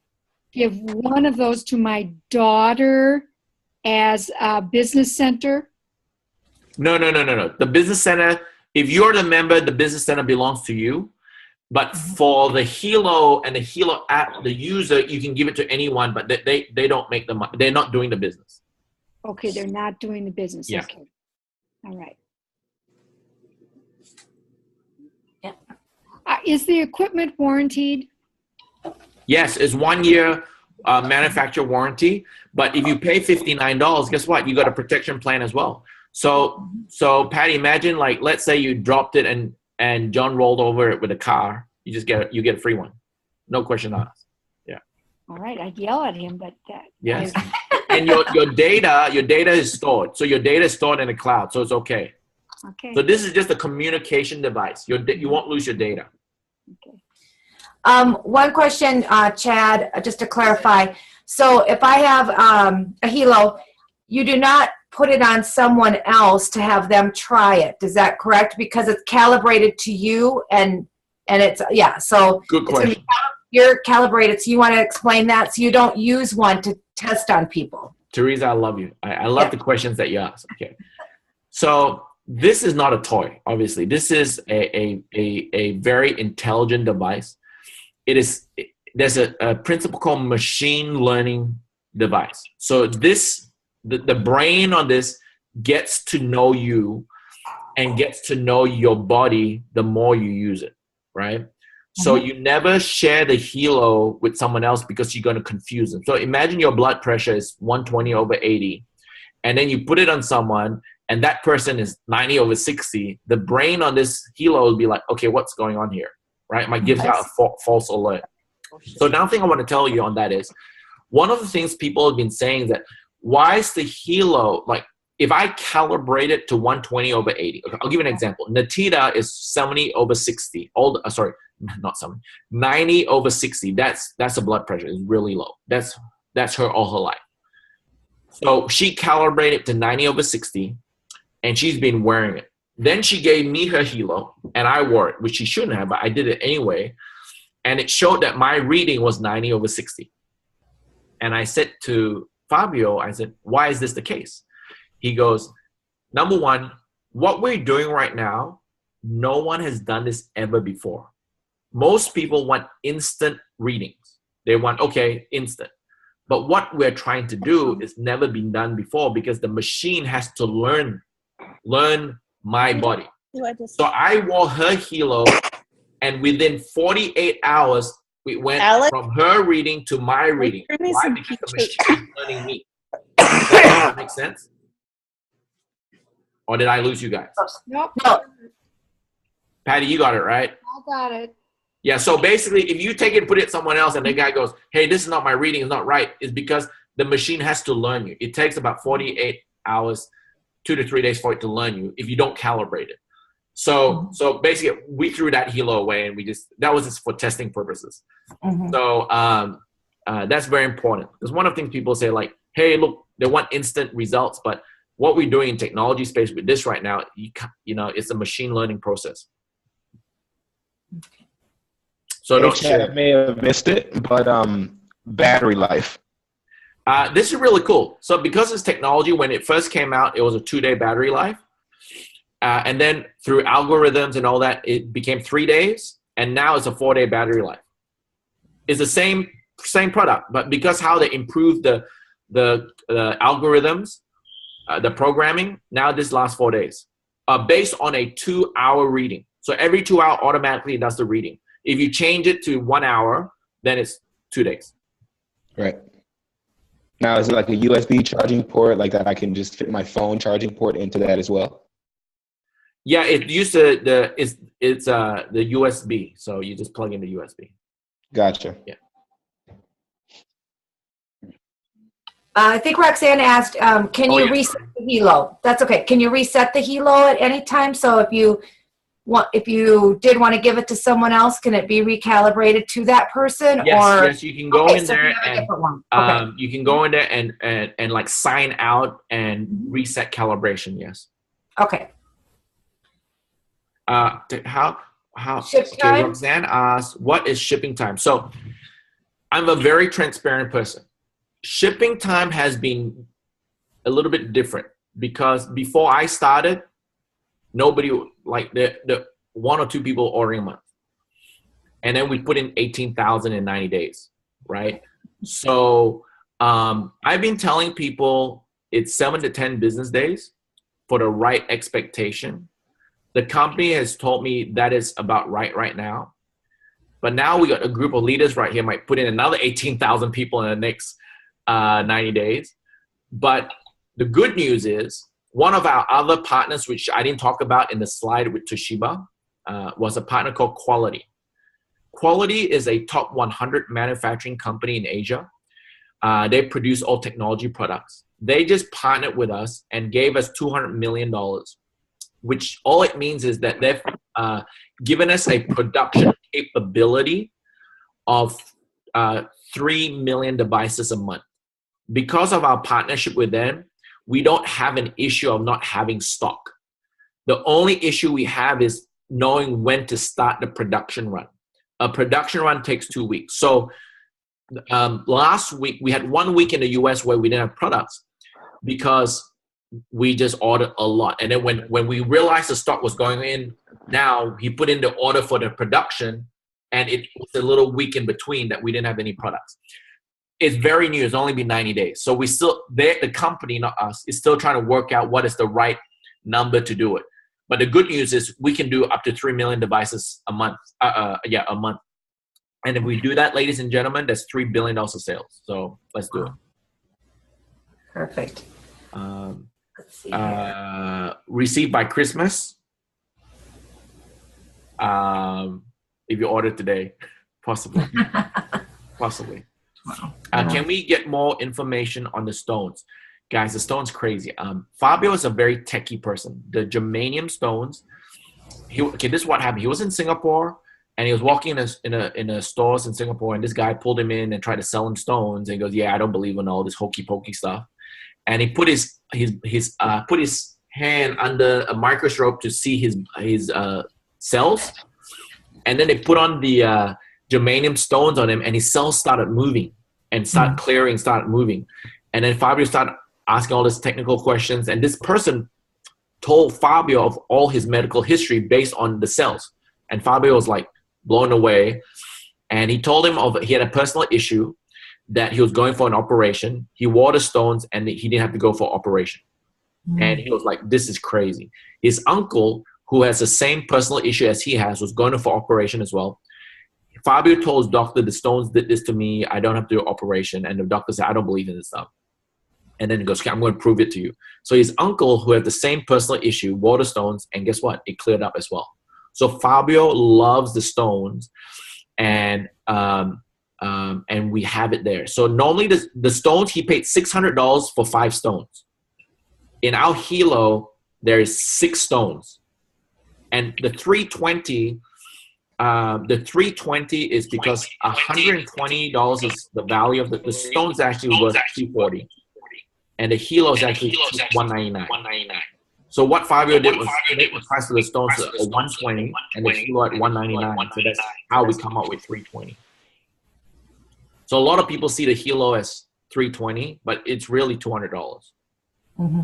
Speaker 6: give one of those to my daughter as a business center?
Speaker 1: No. The business center, if you're the member, the business center belongs to you. But for the Helo and the Helo app, the user, you can give it to anyone, but they don't make the money. They're not doing the business.
Speaker 6: Okay, they're not doing the business.
Speaker 1: Yeah.
Speaker 6: Okay. All right.
Speaker 2: Yeah.
Speaker 6: Is the equipment warranted?
Speaker 1: Yes, it's 1 year manufacturer warranty. But if you pay $59, guess what? You got a protection plan as well. So Patty, imagine, like, let's say you dropped it and John rolled over it with a car. You get a free one, no question asked. Yeah.
Speaker 6: All right, I'd yell at him, but
Speaker 1: yes. And your data is stored. So your data is stored in the cloud, so it's okay.
Speaker 6: Okay.
Speaker 1: So this is just a communication device. You won't lose your data.
Speaker 6: Okay.
Speaker 2: One question, Chad, just to clarify. So if I have a Helo, you do not put it on someone else to have them try it. Is that correct? Because it's calibrated to you and it's, yeah. So
Speaker 1: Good question.
Speaker 2: You're calibrated. So you want to explain that? So you don't use one to test on people.
Speaker 1: Teresa, I love you. I love the questions that you ask. Okay. So this is not a toy, obviously. This is a very intelligent device. There's a principle called machine learning device. So the brain on this gets to know you and gets to know your body the more you use it, right? So you never share the Helo with someone else because you're going to confuse them. So imagine your blood pressure is 120/80, and then you put it on someone, and that person is 90/60. The brain on this Helo will be like, okay, what's going on here, right? It might give out a false alert. So another thing I want to tell you on that is, one of the things people have been saying is that, why is the Helo, like, if I calibrate it to 120/80, okay, I'll give you an example. Natita is 70/60. Sorry, not 70, 90/60. That's a blood pressure. It's really low. That's her all her life. So she calibrated to 90/60, and she's been wearing it. Then she gave me her Helo, and I wore it, which she shouldn't have, but I did it anyway. And it showed that my reading was 90/60. And I said to Fabio, I said, why is this the case? He goes, number one, what we're doing right now, no one has done this ever before. Most people want instant readings. They want, okay, instant. But what we're trying to do is never been done before, because the machine has to learn my body. So I wore her Helo, and within 48 hours, we went from her reading to my reading. Why? Because the machine is learning me. Does that make sense? Or did I lose you guys?
Speaker 6: Nope.
Speaker 2: No.
Speaker 1: Patty, you got it, right?
Speaker 6: I got it.
Speaker 1: Yeah, so basically, if you take it and put it somewhere else, and the guy goes, hey, this is not my reading, it's not right, it's because the machine has to learn you. It takes about 48 hours, 2 to 3 days for it to learn you if you don't calibrate it. So basically, we threw that Helo away, and that was just for testing purposes. So that's very important, because one of the things people say, like, hey, look, they want instant results, but what we're doing in technology space with this right now, you know, it's a machine learning process. So
Speaker 7: I may have missed it, but battery life.
Speaker 1: This is really cool. So because it's technology, when it first came out, it was a 2-day battery life. And then through algorithms and all that, it became 3 days. And now it's a 4-day battery life. It's the same product, but because how they improved the algorithms, the programming, now this lasts 4 days, based on a 2-hour reading. So every 2 hours automatically it does the reading. If you change it to 1 hour, then it's 2 days.
Speaker 7: Right. Now, is it like a USB charging port like that? I can just fit my phone charging port into that as well?
Speaker 1: Yeah, it used to it's the USB. So you just plug in the USB.
Speaker 7: Gotcha.
Speaker 1: Yeah.
Speaker 2: I think Roxanne asked, can you reset the Helo? That's okay. Can you reset the Helo at any time? So if you did want to give it to someone else, can it be recalibrated to that person?
Speaker 1: Yes, you can go in
Speaker 2: so
Speaker 1: there
Speaker 2: and
Speaker 1: you can go in there and like sign out and reset calibration. Yes.
Speaker 2: Okay. Ship
Speaker 1: okay,
Speaker 2: time?
Speaker 1: Roxanne asked, what is shipping time? So I'm a very transparent person. Shipping time has been a little bit different because before I started, nobody, like the 1 or 2 people ordering a month. And then we put in 18,000 in 90 days, right? So I've been telling people it's 7 to 10 business days for the right expectation. The company has told me that is about right now. But now we got a group of leaders right here might put in another 18,000 people in the next 90 days. But the good news is one of our other partners, which I didn't talk about in the slide with Toshiba, was a partner called Quality. Quality is a top 100 manufacturing company in Asia. They produce all technology products. They just partnered with us and gave us $200 million, which all it means is that they've given us a production capability of 3 million devices a month. Because of our partnership with them, we don't have an issue of not having stock. The only issue we have is knowing when to start the production run. A production run takes 2 weeks. So last week, we had 1 week in the US where we didn't have products because we just ordered a lot. And then when we realized the stock was going in, now he put in the order for the production, and it was a little week in between that we didn't have any products. It's very new. It's only been 90 days. So we still, the company, not us, is still trying to work out what is the right number to do it. But the good news is we can do up to 3 million devices a month. A month. And if we do that, ladies and gentlemen, that's $3 billion of sales. So let's do it.
Speaker 2: Perfect. Let's see
Speaker 1: received by Christmas. If you order today, possibly. Possibly.
Speaker 2: Wow.
Speaker 1: Can we get more information on the stones? Guys, the stone's crazy. Fabio is a very techie person. The germanium stones, this is what happened. He was in Singapore, and he was walking in a stores in Singapore, and this guy pulled him in and tried to sell him stones, and he goes, yeah, I don't believe in all this hokey pokey stuff. And he put his hand under a microscope to see his cells, and then they put on the germanium stones on him, and his cells started moving and started moving. And then Fabio started asking all these technical questions, and this person told Fabio of all his medical history based on the cells. And Fabio was like blown away, and he told him he had a personal issue that he was going for an operation. He wore the stones, and he didn't have to go for operation. And he was like, this is crazy. His uncle, who has the same personal issue as he has, was going for operation as well. Fabio told his doctor, the stones did this to me. I don't have to do an operation. And the doctor said, I don't believe in this stuff. And then he goes, okay, I'm going to prove it to you. So his uncle, who had the same personal issue, wore the stones, and guess what? It cleared up as well. So Fabio loves the stones, and we have it there. So normally the stones, he paid $600 for 5 stones. In our Helo, there is 6 stones. And the 320 is because $120 is the value of the stones actually worth $240, and the Helo is actually $199. So what Fabio did was make the price of the stones at $120 and the Helo at $199. So that's how we come up with $320. So a lot of people see the Helo as $320, but it's really $200.
Speaker 2: Mm-hmm.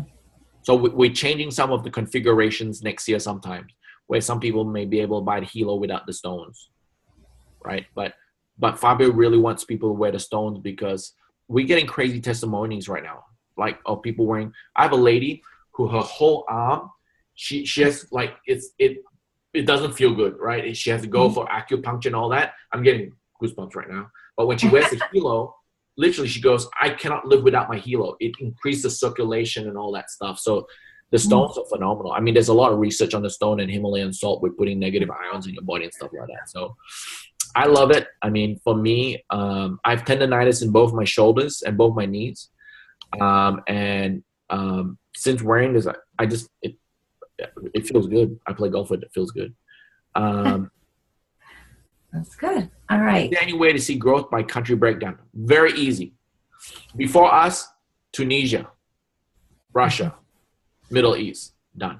Speaker 1: So we're changing some of the configurations next year sometimes, where some people may be able to buy the Helo without the stones, right? But Fabio really wants people to wear the stones because we're getting crazy testimonies right now, like of people wearing. I have a lady who her whole arm, she has like it doesn't feel good, right? She has to go for acupuncture and all that. I'm getting goosebumps right now. But when she wears the Helo, literally she goes, I cannot live without my Helo. It increases the circulation and all that stuff. So the stones are phenomenal. I mean, there's a lot of research on the stone and Himalayan salt with putting negative ions in your body and stuff like that. So I love it. I mean, for me, I have tendonitis in both my shoulders and both my knees. Since wearing this, it feels good. I play golf with it. It feels good.
Speaker 2: That's good. All right.
Speaker 1: Is there any way to see growth by country breakdown? Very easy. Before us, Tunisia, Russia, Middle East, done.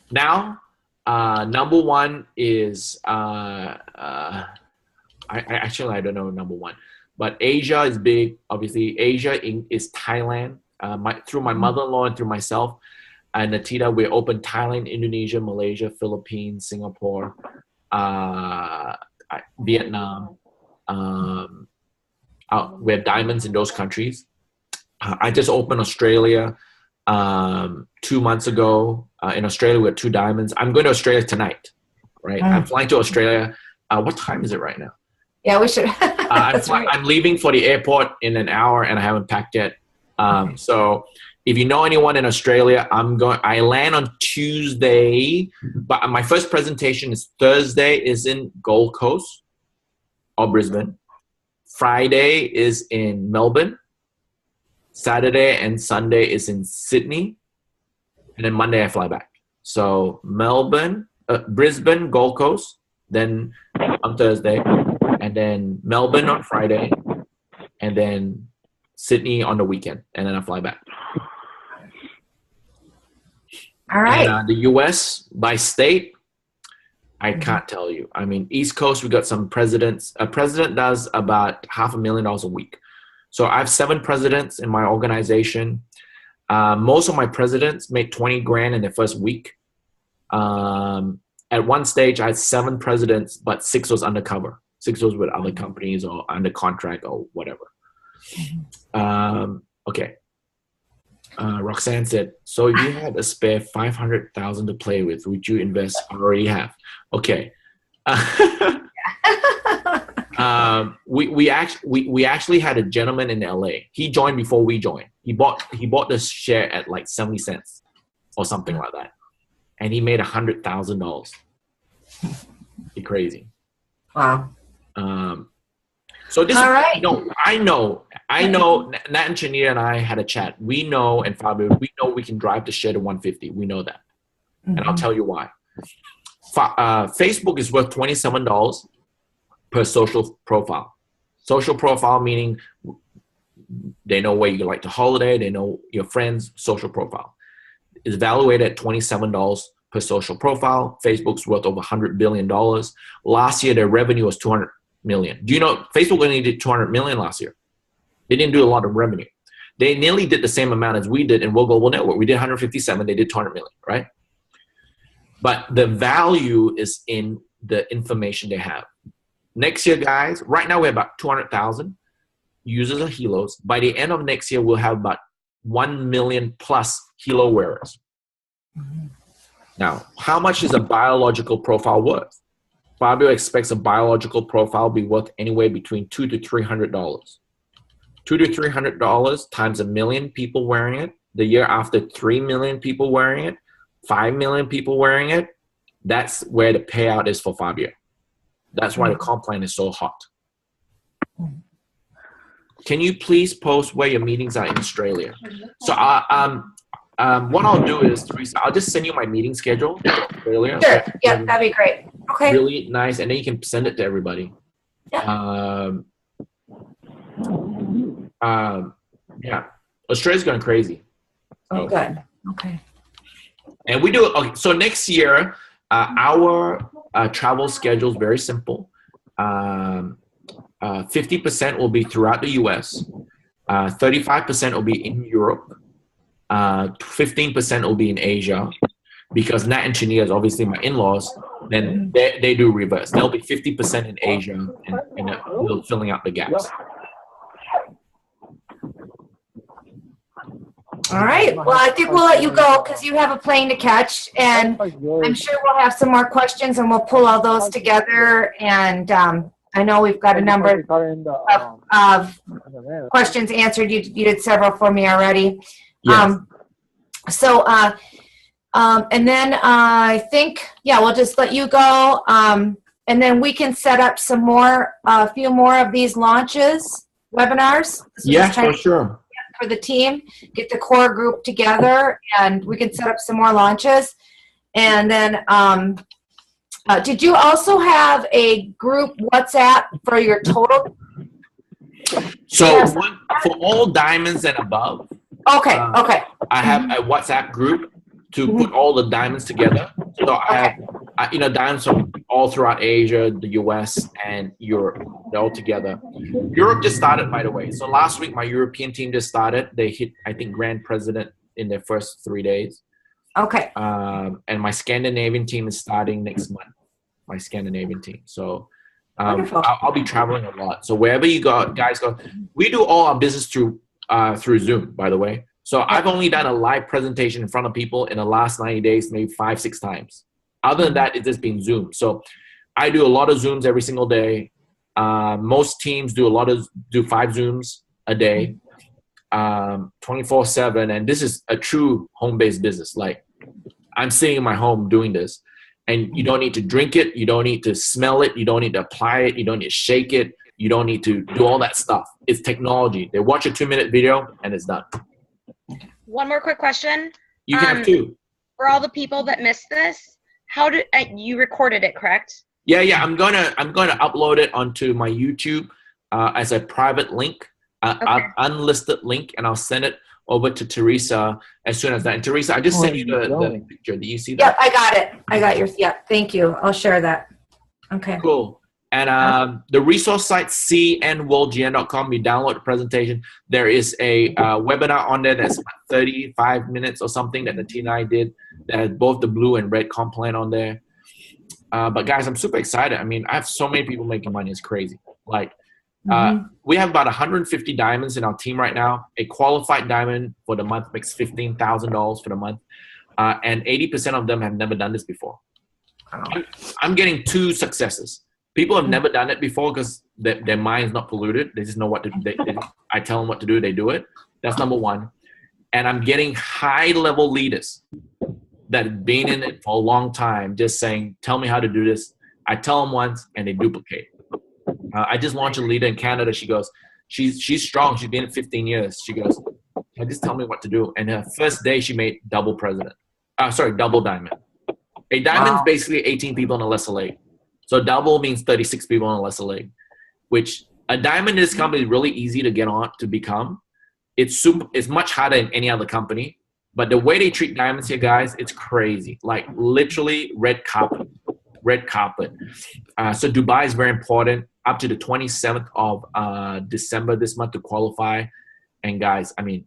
Speaker 1: Now, Number one is I don't know number one, but Asia is big. Obviously, Asia is Thailand. Through my mother-in-law and through myself and Natita, we opened Thailand, Indonesia, Malaysia, Philippines, Singapore, Vietnam. We have diamonds in those countries. I just opened Australia 2 months ago. In Australia, we have 2 diamonds. I'm going to Australia tonight, right? I'm flying to Australia. What time is it right now?
Speaker 2: Yeah, we should.
Speaker 1: I'm leaving for the airport in an hour, and I haven't packed yet. So if you know anyone in Australia, I land on Tuesday, but my first presentation is Thursday, is in Gold Coast or Brisbane. Friday is in Melbourne. Saturday and Sunday is in Sydney. And then Monday I fly back. So Melbourne, Brisbane, Gold Coast, then on Thursday, and then Melbourne on Friday, and then Sydney on the weekend, and then I fly back.
Speaker 2: All right.
Speaker 1: And, the U.S. by state, I can't tell you. I mean, East Coast, we got some presidents. A president does about $500,000 a week. So I have 7 presidents in my organization. Most of my presidents made 20 grand in their first week. At one stage, I had 7 presidents, but 6 was undercover. 6 was with other companies or under contract or whatever. Okay. Roxanne said, so if you had a spare $500,000 to play with, would you invest? I already have. Okay. We actually had a gentleman in LA. He joined before we joined. He bought this share at like 70 cents or something like that, and he made $100,000. Be crazy.
Speaker 2: Wow.
Speaker 1: So this
Speaker 2: All right.
Speaker 1: is, I know, Nat and Chanita and I had a chat. We know, and Fabio, we know we can drive the share to 150. We know that. And I'll tell you why. Facebook is worth $27 per social profile. Social profile meaning they know where you like to holiday, they know your friends' social profile. It's valuated at $27 per social profile. Facebook's worth over $100 billion. Last year, their revenue was $200 million. Do you know Facebook only did $200 million last year? They didn't do a lot of revenue. They nearly did the same amount as we did in World Global Network. We did 157, they did 200 million, right? But the value is in the information they have. Next year, guys, right now we have about 200,000 users of Helos. By the end of next year, we'll have about 1 million plus Helo wearers. Now, how much is a biological profile worth? Fabio expects a biological profile be worth anywhere between $200 to $300. $200 to $300 times 1 million people wearing it. The year after, 3 million people wearing it. 5 million people wearing it. That's where the payout is for Fabio. That's why the comp plan is so hot. Can you please post where your meetings are in Australia? So what I'll do is, Teresa, I'll just send you my meeting schedule for Australia.
Speaker 2: Sure. Yeah, that'd be great. Okay.
Speaker 1: Really nice, and then you can send it to everybody.
Speaker 2: Yeah.
Speaker 1: Yeah. Australia's going crazy.
Speaker 2: Oh, good. Okay.
Speaker 1: And we do it. Okay, so next year, our travel schedule is very simple. 50% will be throughout the US. 35% will be in Europe. 15% will be in Asia. Because Nat and Chania is obviously my in-laws, then they do reverse. There'll be 50% in Asia and filling out the gaps.
Speaker 2: All right. Well, I think we'll let you go because you have a plane to catch, and I'm sure we'll have some more questions, and we'll pull all those together. And I know we've got a number of questions answered. You did several for me already.
Speaker 1: Yes.
Speaker 2: And then I think, yeah, we'll just let you go. And then we can set up a few more of these launches, webinars.
Speaker 1: Yeah, for sure.
Speaker 2: For the team, get the core group together, and we can set up some more launches. And then, did you also have a group WhatsApp for your total?
Speaker 1: So for all diamonds and above.
Speaker 2: Okay. Okay.
Speaker 1: I have a WhatsApp group to put all the diamonds together. So I have diamonds from all throughout Asia, the US, and Europe. They're all together. Europe just started, by the way. So last week, my European team just started. They hit, I think, Grand President in their first 3 days.
Speaker 2: Okay.
Speaker 1: And my Scandinavian team is starting next month. My Scandinavian team. So I'll be traveling a lot. So wherever you guys go, we do all our business through Zoom, by the way. So I've only done a live presentation in front of people in the last 90 days, maybe 5-6 times. Other than that, it's just been Zoom. So I do a lot of Zooms every single day. Most teams do 5 Zooms a day, 24/7. And this is a true home-based business. Like, I'm sitting in my home doing this. And you don't need to drink it. You don't need to smell it. You don't need to apply it. You don't need to shake it. You don't need to do all that stuff. It's technology. They watch a 2-minute video and it's done.
Speaker 5: One more quick question.
Speaker 1: You can have 2.
Speaker 5: For all the people that missed this, how did you recorded it, correct?
Speaker 1: Yeah. I'm gonna upload it onto my YouTube as a private link, unlisted link, and I'll send it over to Teresa as soon as that. And Teresa, I just sent you the picture. Do you see that?
Speaker 2: Yep, I got it. I got yours. Yep, thank you. I'll share that. Okay.
Speaker 1: Cool. And the resource site, cnworldgn.com, you download the presentation. There is a webinar on there that's 35 minutes or something that Natina and I did that has both the blue and red comp plan on there. But guys, I'm super excited. I mean, I have so many people making money. It's crazy. Like, we have about 150 diamonds in our team right now. A qualified diamond for the month makes $15,000 for the month. And 80% of them have never done this before. I'm getting 2 successes. People have never done it before because their mind's not polluted. They just know what to do. I tell them what to do. They do it. That's number 1. And I'm getting high-level leaders that have been in it for a long time just saying, tell me how to do this. I tell them once, and they duplicate. I just launched a leader in Canada. She goes, she's strong. She's been in 15 years. She goes, just tell me what to do. And her first day, she made double diamond. A diamond's basically 18 people on a lesser leg. So double means 36 people on a lesser leg, which a diamond in this company is really easy to get on to become. It's much harder than any other company. But the way they treat diamonds here, guys, it's crazy. Like, literally red carpet. So Dubai is very important. Up to the 27th of December this month to qualify. And guys, I mean,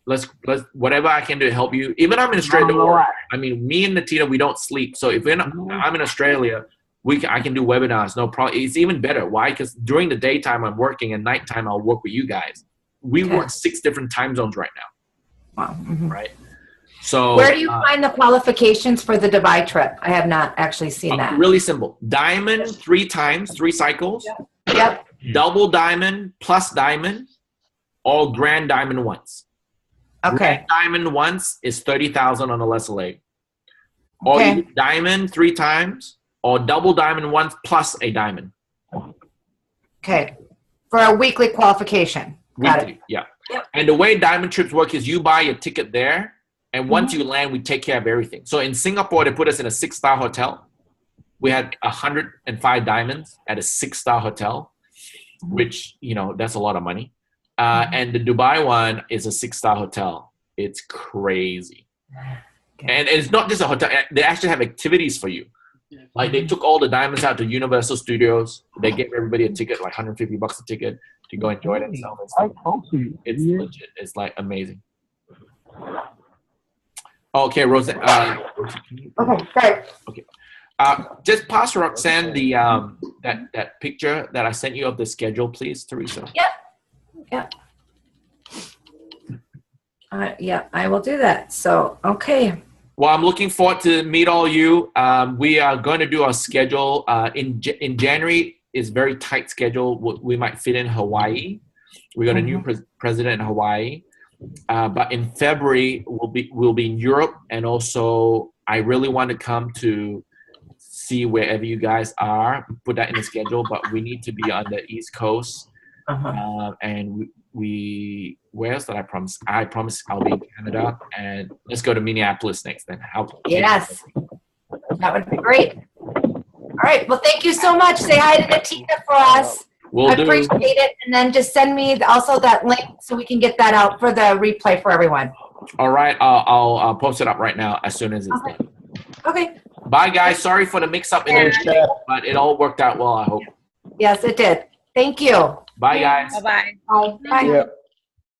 Speaker 1: let's whatever I can do to help you. Even I'm in Australia. I mean, me and Natina, we don't sleep. So if I'm in Australia, I can do webinars. No problem. It's even better. Why? Because during the daytime I'm working, and nighttime I'll work with you guys. We work 6 different time zones right now.
Speaker 2: Wow.
Speaker 1: Right. So
Speaker 2: where do you find the qualifications for the Dubai trip? I have not actually seen that.
Speaker 1: Really simple. Diamond 3 times, 3 cycles.
Speaker 2: Yep.
Speaker 1: Double diamond plus diamond, or grand diamond once.
Speaker 2: Okay.
Speaker 1: Grand diamond once is 30,000 on the lesser leg. Or you diamond 3 times, or double diamond once plus a diamond.
Speaker 2: Okay. For a weekly qualification. Got it.
Speaker 1: Yeah. Yep. And the way diamond trips work is you buy a ticket there, and once you land, we take care of everything. So in Singapore, they put us in a 6-star hotel. We had 105 diamonds at a 6-star hotel, which, that's a lot of money. And the Dubai one is a 6-star hotel. It's crazy. Okay. And it's not just a hotel. They actually have activities for you. Like, they took all the diamonds out to Universal Studios. They gave everybody a ticket, like $150 a ticket to go enjoy themselves. It's legit. It's like amazing. Okay, Roseanne.
Speaker 2: Okay, great.
Speaker 1: Okay. Just pass Roxanne the that picture that I sent you of the schedule, please, Teresa.
Speaker 2: Yep. Yeah, I will do that. So, okay.
Speaker 1: Well, I'm looking forward to meet all you. We are going to do our schedule in January. Is very tight schedule. We might fit in Hawaii. We got a new president in Hawaii. But in February, we'll be in Europe, and also I really want to come to see wherever you guys are. Put that in the schedule, but we need to be on the East Coast. And where else did I promise? I promise I'll be in Canada, and let's go to Minneapolis next. Then
Speaker 2: yes, that would be great. All right. Well, thank you so much. Say hi to Natina for us. I appreciate it. And then just send me also that link so we can get that out for the replay for everyone.
Speaker 1: All right. I'll post it up right now as soon as it's done.
Speaker 2: Okay.
Speaker 1: Bye, guys. Sorry for the mix-up in the beginning, but it all worked out well, I hope.
Speaker 2: Yes, it did. Thank you.
Speaker 1: Bye, guys.
Speaker 5: Bye-bye.
Speaker 2: Bye. Bye.
Speaker 7: Yep.